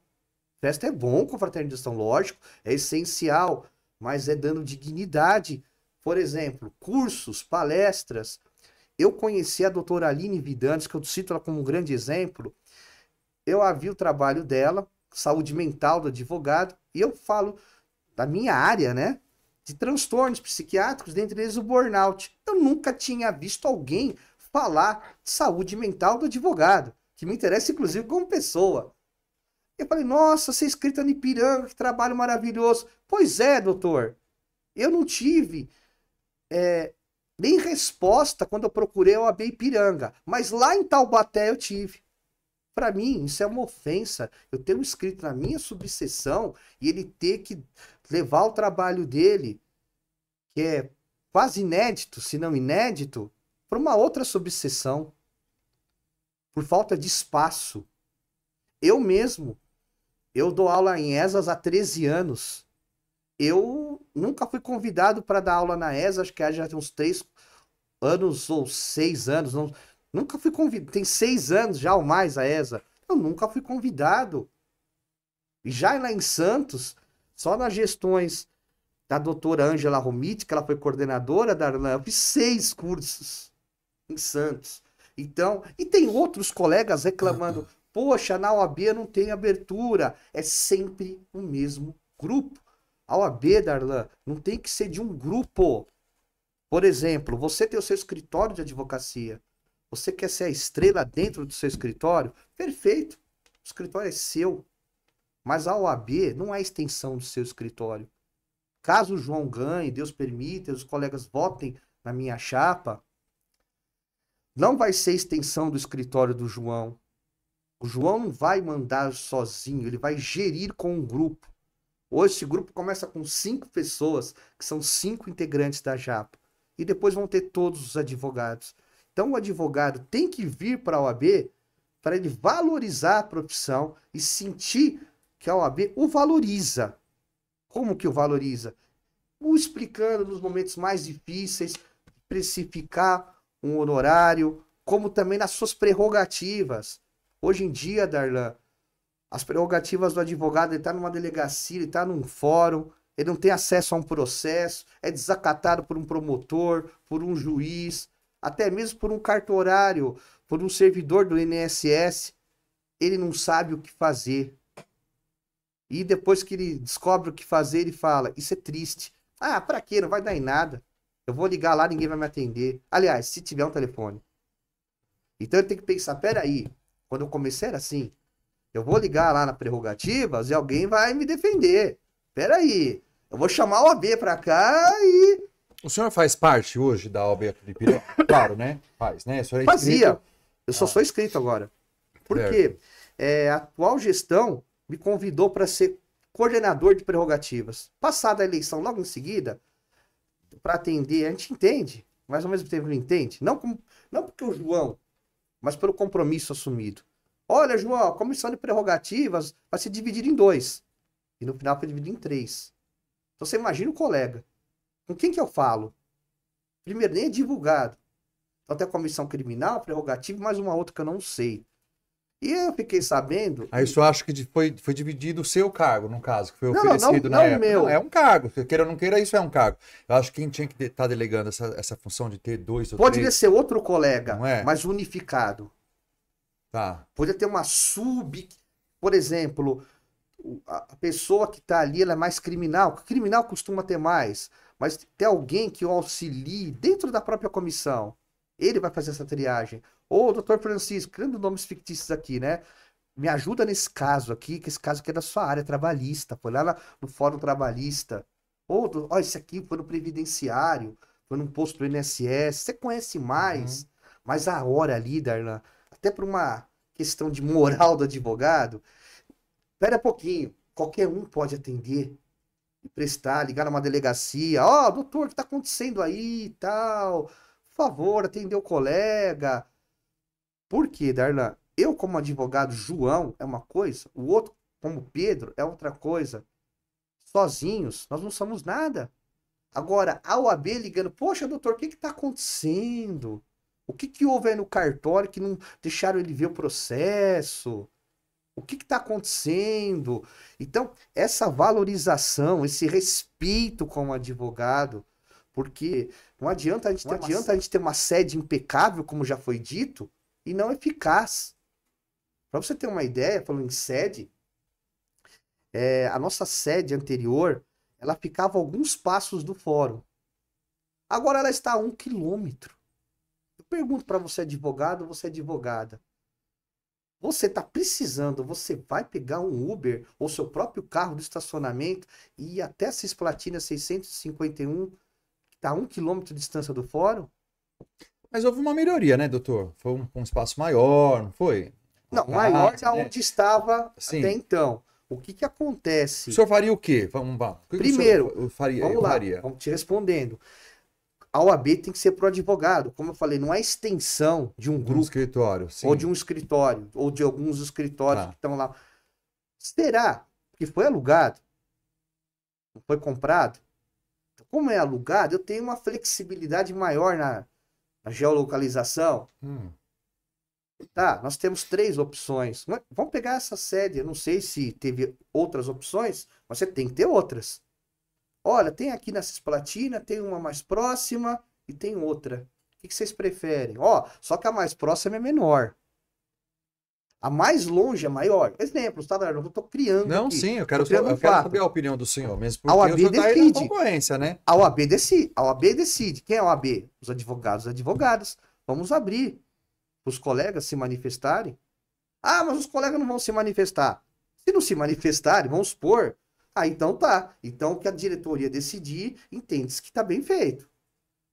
Festa é bom, com fraternização, lógico, é essencial, mas é dando dignidade. Por exemplo, cursos, palestras. Eu conheci a doutora Aline Vidantes, que eu cito ela como um grande exemplo. Eu vi o trabalho dela, saúde mental do advogado, e eu falo da minha área, né? De transtornos psiquiátricos, dentre eles o burnout. Eu nunca tinha visto alguém falar de saúde mental do advogado, que me interessa inclusive como pessoa. Eu falei, nossa, você é inscrita no Ipiranga, que trabalho maravilhoso. Pois é, doutor. Eu não tive nem resposta quando eu procurei a OAB Ipiranga, mas lá em Taubaté eu tive. Para mim, isso é uma ofensa. Eu ter um inscrito na minha subseção e ele ter que levar o trabalho dele, que é quase inédito, se não inédito, para uma outra subseção, por falta de espaço. Eu mesmo, eu dou aula em ESAS há 13 anos. Eu nunca fui convidado para dar aula na ESA, acho que já tem uns 3 anos ou 6 anos. Nunca fui convidado. Tem 6 anos já ou mais a ESA. Eu nunca fui convidado. E já lá em Santos, só nas gestões da doutora Ângela Romiti, que ela foi coordenadora da Arlan, eu fiz 6 cursos em Santos. Então, e tem outros colegas reclamando, poxa, na OAB não tem abertura. É sempre o mesmo grupo. A OAB, Darlan, não tem que ser de um grupo. Por exemplo, você tem o seu escritório de advocacia. Você quer ser a estrela dentro do seu escritório? Perfeito. O escritório é seu. Mas a OAB não é extensão do seu escritório. Caso o João ganhe, Deus permita, os colegas votem na minha chapa, não vai ser extensão do escritório do João. O João não vai mandar sozinho, ele vai gerir com um grupo. Hoje esse grupo começa com 5 pessoas, que são 5 integrantes da chapa. E depois vão ter todos os advogados. Então o advogado tem que vir para a OAB para ele valorizar a profissão e sentir que a OAB o valoriza. Como que o valoriza? O explicando nos momentos mais difíceis, precificar um honorário, como também nas suas prerrogativas. Hoje em dia, Darlan, as prerrogativas do advogado, ele está numa delegacia, ele está num fórum, ele não tem acesso a um processo, é desacatado por um promotor, por um juiz, até mesmo por um cartorário, por um servidor do INSS. Ele não sabe o que fazer. E depois que ele descobre o que fazer, ele fala, isso é triste. Ah, pra quê? Não vai dar em nada. Eu vou ligar lá, ninguém vai me atender. Aliás, se tiver um telefone. Então eu tenho que pensar, peraí, quando eu comecei era assim, eu vou ligar lá na prerrogativas e alguém vai me defender. Peraí, eu vou chamar o OAB pra cá e... O senhor faz parte hoje da OAB aqui de Ipiranga? Claro, né? Faz, né? O senhor é Fazia. inscrito. Eu só sou inscrito agora. Porque a atual gestão me convidou para ser coordenador de prerrogativas. Passada a eleição, logo em seguida, para atender, a gente entende, mas ao mesmo tempo não entende. Não porque o João, mas pelo compromisso assumido. Olha, João, a comissão de prerrogativas vai ser dividida em 2. E no final foi dividida em 3. Então você imagina o colega. Com quem que eu falo? Primeiro, nem é divulgado. Então tem a comissão criminal, prerrogativa e mais uma outra que eu não sei. E eu fiquei sabendo... Aí o senhor acha que foi dividido o seu cargo, no caso, que foi Não, oferecido na época? meu. Não, é um cargo. Queira ou não queira, isso é um cargo. Eu acho que quem tinha que estar delegando essa função de ter 2 ou 3... Poderia ser outro colega, Não é? mas unificado. Tá. Poderia ter uma Por exemplo, a pessoa que está ali, ela é mais criminal. O criminal costuma ter mais. Mas tem alguém que o auxilie dentro da própria comissão. Ele vai fazer essa triagem. Ô, doutor Francisco, criando nomes fictícios aqui, né? Me ajuda nesse caso aqui, que esse caso aqui é da sua área trabalhista. Foi lá no Fórum Trabalhista. Ou, ó, esse aqui foi no Previdenciário, foi num posto do INSS. Você conhece mais. Mas a hora ali, Darlan, até por uma questão de moral do advogado, espera um pouquinho, qualquer um pode atender e prestar, ligar numa delegacia. Ó, doutor, o que está acontecendo aí e tal? Por favor, atender o colega. Por quê, Darlan? Eu, como advogado, João é uma coisa, o outro, como Pedro, é outra coisa. Sozinhos, nós não somos nada. Agora, a OAB ligando, poxa, doutor, o que está acontecendo? O que houve aí no cartório que não deixaram ele ver o processo? O que está acontecendo? Então, essa valorização, esse respeito como advogado, porque não adianta a gente ter uma sede impecável, como já foi dito, e não eficaz. Para você ter uma ideia, falando em sede, a nossa sede anterior, ela ficava a alguns passos do fórum. Agora ela está a 1 quilômetro. Eu pergunto para você, advogado, você é advogada. Você está precisando, você vai pegar um Uber ou seu próprio carro do estacionamento e ir até a Cisplatina 651, que está a 1 quilômetro de distância do fórum? Mas houve uma melhoria, né, doutor? Foi um espaço maior, não foi? Não, maior de onde estava Sim. até então. O que acontece? O senhor faria o quê? Vamos lá. Primeiro, vamos lá, vamos te respondendo. A OAB tem que ser pro advogado. Como eu falei, não é extensão de um grupo. Escritório, sim. Ou de um escritório, ou de alguns escritórios que estão lá. Será que foi alugado? Não foi comprado? Como é alugado, eu tenho uma flexibilidade maior na geolocalização. Tá, nós temos 3 opções. Vamos pegar essa sede. Eu não sei se teve outras opções, mas você tem que ter outras. Olha, tem aqui na Cisplatina, tem uma mais próxima e tem outra. O que vocês preferem? Ó, só que a mais próxima é menor. A mais longe é maior. Exemplos, tá, Darlan? Eu tô criando Não, aqui. sim, eu Tô criando um quero fato. saber a opinião do senhor, mesmo A porque OAB o senhor tá aí na decide. concorrência, né? A OAB decide. A OAB decide. Quem é a OAB? Os advogados e advogadas. Vamos abrir para os colegas se manifestarem. Ah, mas os colegas não vão se manifestar. Se não se manifestarem, vamos supor. Ah, então tá. Então o que a diretoria decidir, entende-se que tá bem feito.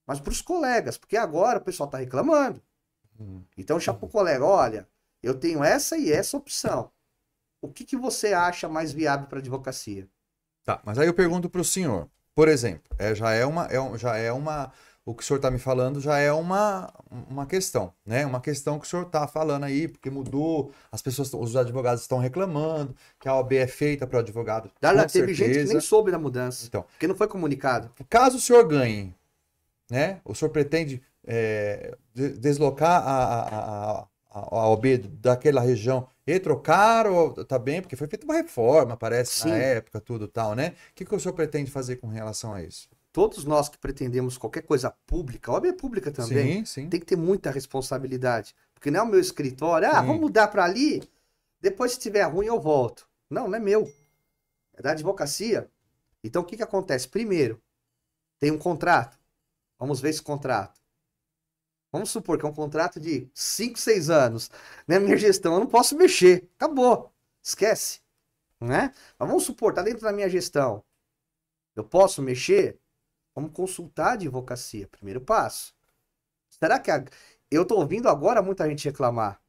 Mas para os colegas, porque agora o pessoal tá reclamando. Então já pro colega, olha, eu tenho essa e essa opção. O que você acha mais viável para advocacia? Tá, mas aí eu pergunto para o senhor, por exemplo, o que o senhor está me falando já é uma questão, né? Uma questão que o senhor está falando aí, porque mudou, os advogados estão reclamando, que a OAB é feita para o advogado. Darlan, Com teve gente que certeza. nem soube da mudança, Então, porque não foi comunicado. caso o senhor ganhe, né? O senhor pretende deslocar a OAB daquela região e trocar, ou tá bem? Porque foi feita uma reforma, parece, Sim. na época, tudo tal, né? O que o senhor pretende fazer com relação a isso? Todos nós que pretendemos qualquer coisa pública, a OAB é pública também, Sim. tem que ter muita responsabilidade. Porque não é o meu escritório, Sim. vamos mudar para ali, depois se tiver ruim eu volto. Não, não é meu. É da advocacia. Então o que acontece? Primeiro, tem um contrato. Vamos ver esse contrato. Vamos supor que é um contrato de 5, 6 anos. Na minha gestão eu não posso mexer. Acabou. Esquece. Né? Mas vamos supor, tá dentro da minha gestão. Eu posso mexer? Vamos consultar a advocacia. Primeiro passo. Será que eu tô ouvindo agora muita gente reclamar.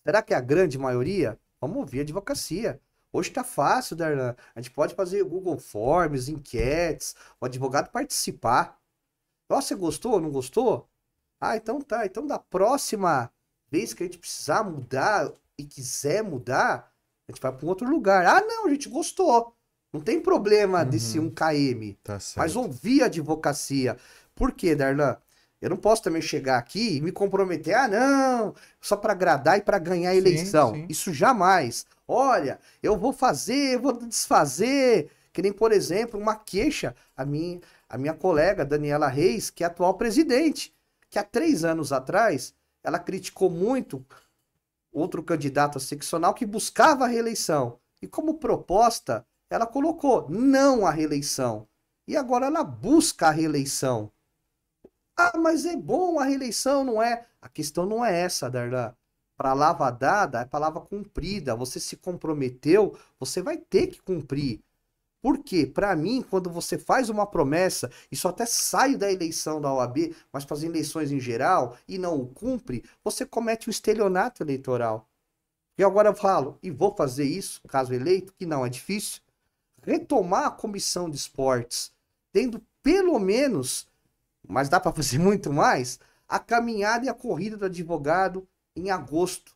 Será que é a grande maioria? Vamos ouvir a advocacia. Hoje tá fácil, Darlan. A gente pode fazer Google Forms, enquetes, o advogado participar. Nossa, você gostou ou não gostou? Ah, então tá. Então da próxima vez que a gente precisar mudar e quiser mudar, a gente vai para um outro lugar. Ah, não, a gente gostou. Não tem problema desse 1 km. Tá certo. Mas ouvir a advocacia. Por quê, Darlan? Eu não posso também chegar aqui e me comprometer. Ah, não, só para agradar e para ganhar a eleição. Sim. Isso jamais. Olha, eu vou fazer, eu vou desfazer. Que nem, por exemplo, uma queixa. A minha colega, Daniela Reis, que é atual presidente, que há 3 anos atrás, ela criticou muito outro candidato a seccional que buscava a reeleição. E como proposta, ela colocou não a reeleição. E agora ela busca a reeleição. Ah, mas é bom a reeleição, não é? A questão não é essa, Darlan. Palavra dada é palavra cumprida. Você se comprometeu, você vai ter que cumprir. Por quê? Para mim, quando você faz uma promessa, isso até sai da eleição da OAB, mas faz eleições em geral e não o cumpre, você comete um estelionato eleitoral. E agora eu falo, e vou fazer isso, caso eleito, que não é difícil, retomar a comissão de esportes, tendo pelo menos, mas dá para fazer muito mais, a caminhada e a corrida do advogado em agosto,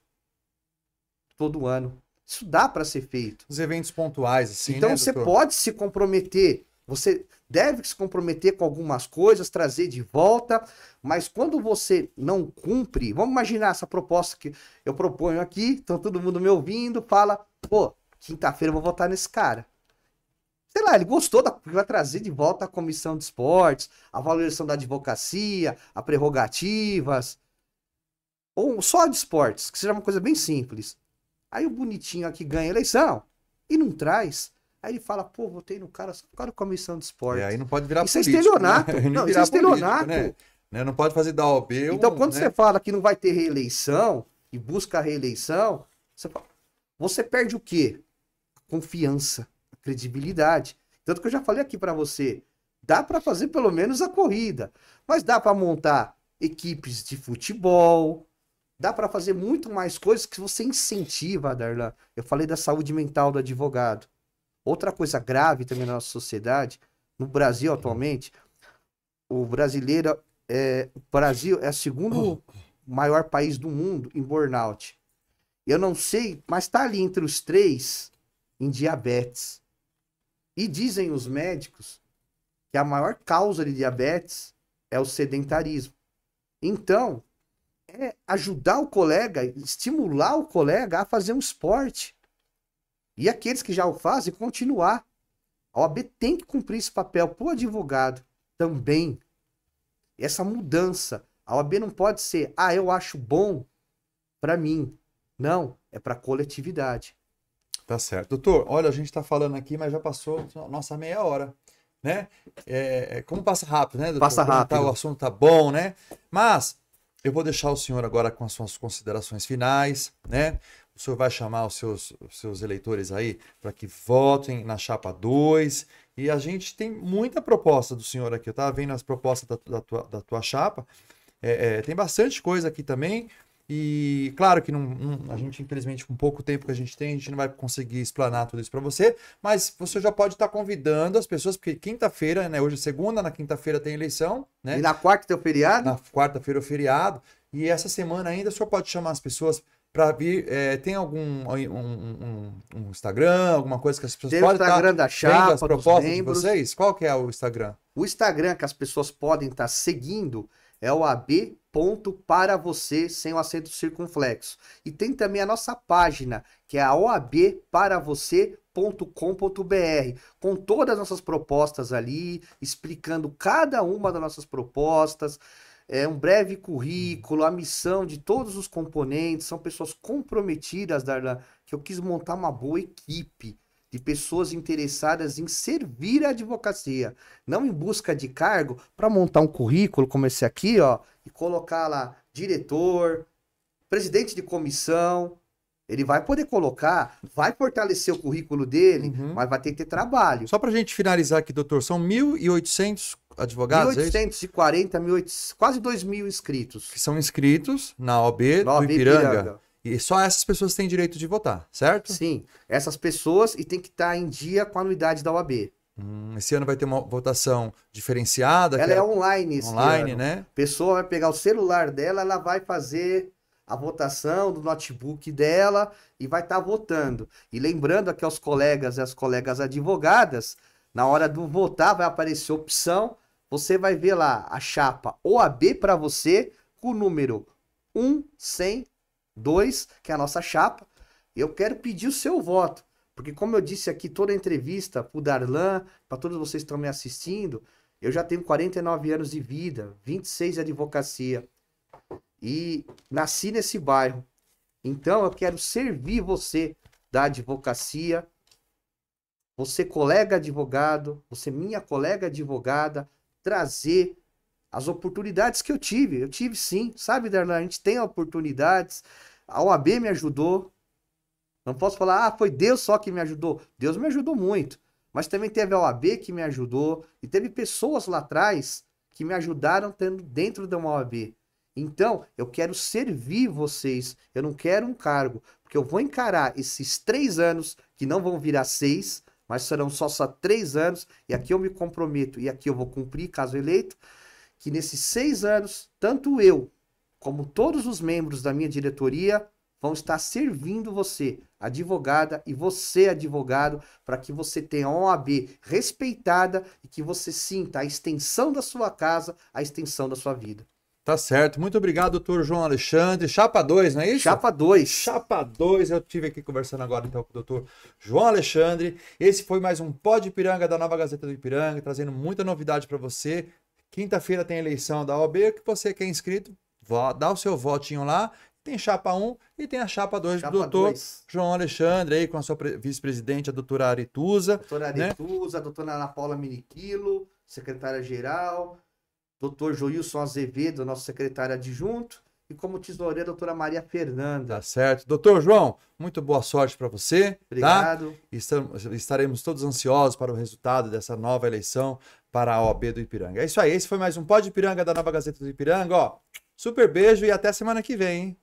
todo ano. Isso dá para ser feito. Os eventos pontuais, assim, então né, você doutor? pode se comprometer, você deve se comprometer com algumas coisas, trazer de volta, mas quando você não cumpre, vamos imaginar essa proposta que eu proponho aqui, então todo mundo me ouvindo, fala, pô, quinta-feira eu vou votar nesse cara. Sei lá, ele gostou, vai trazer de volta a comissão de esportes, a valorização da advocacia, a prerrogativas, ou só de esportes, que seja uma coisa bem simples. Aí o bonitinho aqui ganha a eleição e não traz. Aí ele fala, pô, votei no cara só por causa da comissão de esportes. Aí não pode virar Isso é político, estelionato. né? Não, isso é estelionato. Político, né? Não pode fazer da OAB Então, quando né? você fala que não vai ter reeleição e busca a reeleição, você perde o quê? A confiança, a credibilidade. Tanto que eu já falei aqui para você, dá para fazer pelo menos a corrida, mas dá para montar equipes de futebol, dá para fazer muito mais coisas que você incentiva, Darlan. Eu falei da saúde mental do advogado. Outra coisa grave também na nossa sociedade, no Brasil atualmente, o Brasil é o segundo maior país do mundo em burnout. Eu não sei, mas está ali entre os 3 em diabetes. E dizem os médicos que a maior causa de diabetes é o sedentarismo. Então, é ajudar o colega, estimular o colega a fazer um esporte. E aqueles que já o fazem, continuar. A OAB tem que cumprir esse papel para o advogado também. Essa mudança. A OAB não pode ser, eu acho bom para mim. Não, é para coletividade. Tá certo. Doutor, olha, a gente tá falando aqui, mas já passou nossa meia hora, né? Como passa rápido, né, doutor? Passa rápido. O assunto tá bom, né? Mas eu vou deixar o senhor agora com as suas considerações finais, né? O senhor vai chamar os seus eleitores aí para que votem na chapa 2. E a gente tem muita proposta do senhor aqui. Eu estava vendo as propostas da tua chapa. Tem bastante coisa aqui também. E claro que a gente, infelizmente, com pouco tempo que a gente tem, a gente não vai conseguir explanar tudo isso para você. Mas você já pode estar convidando as pessoas, porque quinta-feira, né? Hoje é segunda, na quinta-feira tem eleição, né? E na quarta tem o feriado? Na quarta-feira é o feriado. E essa semana ainda o senhor pode chamar as pessoas para vir. Tem algum um Instagram, alguma coisa que as pessoas Tem podem o Instagram da chapa, as propostas de membros. vocês? Qual que é o Instagram? O Instagram que as pessoas podem estar seguindo é o ab.paravocê, sem o acento circunflexo. E tem também a nossa página, que é a oabparavocê.com.br, com todas as nossas propostas ali, explicando cada uma das nossas propostas, um breve currículo, a missão de todos os componentes. São pessoas comprometidas, Darlan, que eu quis montar uma boa equipe de pessoas interessadas em servir a advocacia, não em busca de cargo, para montar um currículo como esse aqui, ó, e colocar lá diretor, presidente de comissão. Ele vai poder colocar, vai fortalecer o currículo dele, mas vai ter que ter trabalho. Só para a gente finalizar aqui, doutor, são 1.800 advogados? 1.840, quase 2.000 inscritos. Que são inscritos na OAB do Ipiranga. E só essas pessoas têm direito de votar, certo? Sim, essas pessoas, e tem que estar em dia com a anuidade da OAB. Esse ano vai ter uma votação diferenciada? Ela é online esse online, ano. né? A pessoa vai pegar o celular dela, ela vai fazer a votação do notebook dela e vai estar votando. E lembrando aqui aos colegas e às colegas advogadas, na hora do votar vai aparecer opção, você vai ver lá a chapa OAB para você, com o número 1102, que é a nossa chapa. Eu quero pedir o seu voto, porque como eu disse aqui toda a entrevista pro Darlan, para todos vocês que estão me assistindo, eu já tenho 49 anos de vida, 26 de advocacia, e nasci nesse bairro. Então eu quero servir você da advocacia, você colega advogado, você minha colega advogada, trazer as oportunidades que eu tive. Eu tive sim, sabe, Darlan? A gente tem oportunidades. A OAB me ajudou. Não posso falar, foi Deus só que me ajudou. Deus me ajudou muito. Mas também teve a OAB que me ajudou. E teve pessoas lá atrás que me ajudaram dentro da OAB. Então, eu quero servir vocês. Eu não quero um cargo. Porque eu vou encarar esses 3 anos, que não vão virar 6, mas serão só 3 anos. E aqui eu me comprometo, e aqui eu vou cumprir, caso eleito, que nesses 6 anos, tanto eu, como todos os membros da minha diretoria, vão estar servindo você, advogada, e você, advogado, para que você tenha a OAB respeitada e que você sinta a extensão da sua casa, a extensão da sua vida. Tá certo. Muito obrigado, doutor João Alexandre. Chapa 2, não é isso? Chapa 2. Chapa 2. Eu estive aqui conversando agora então com o doutor João Alexandre. Esse foi mais um Pod Ipiranga da Nova Gazeta do Ipiranga, trazendo muita novidade para você. Quinta-feira tem eleição da OAB, que você que é inscrito, dá o seu votinho lá. Tem chapa 1 e tem a chapa 2 do doutor João Alexandre, aí com a sua vice-presidente, a doutora Aretusa. Doutora Aretusa, a doutora Ana Paula Miniquilo, secretária-geral, doutor Joilson Azevedo, nosso secretário adjunto, e como tesoureira, a doutora Maria Fernanda. Tá certo. Doutor João, muito boa sorte para você. Obrigado. Tá? Estaremos todos ansiosos para o resultado dessa nova eleição para a OAB do Ipiranga. É isso aí, esse foi mais um Pod Ipiranga da Nova Gazeta do Ipiranga. Ó, super beijo e até semana que vem, hein?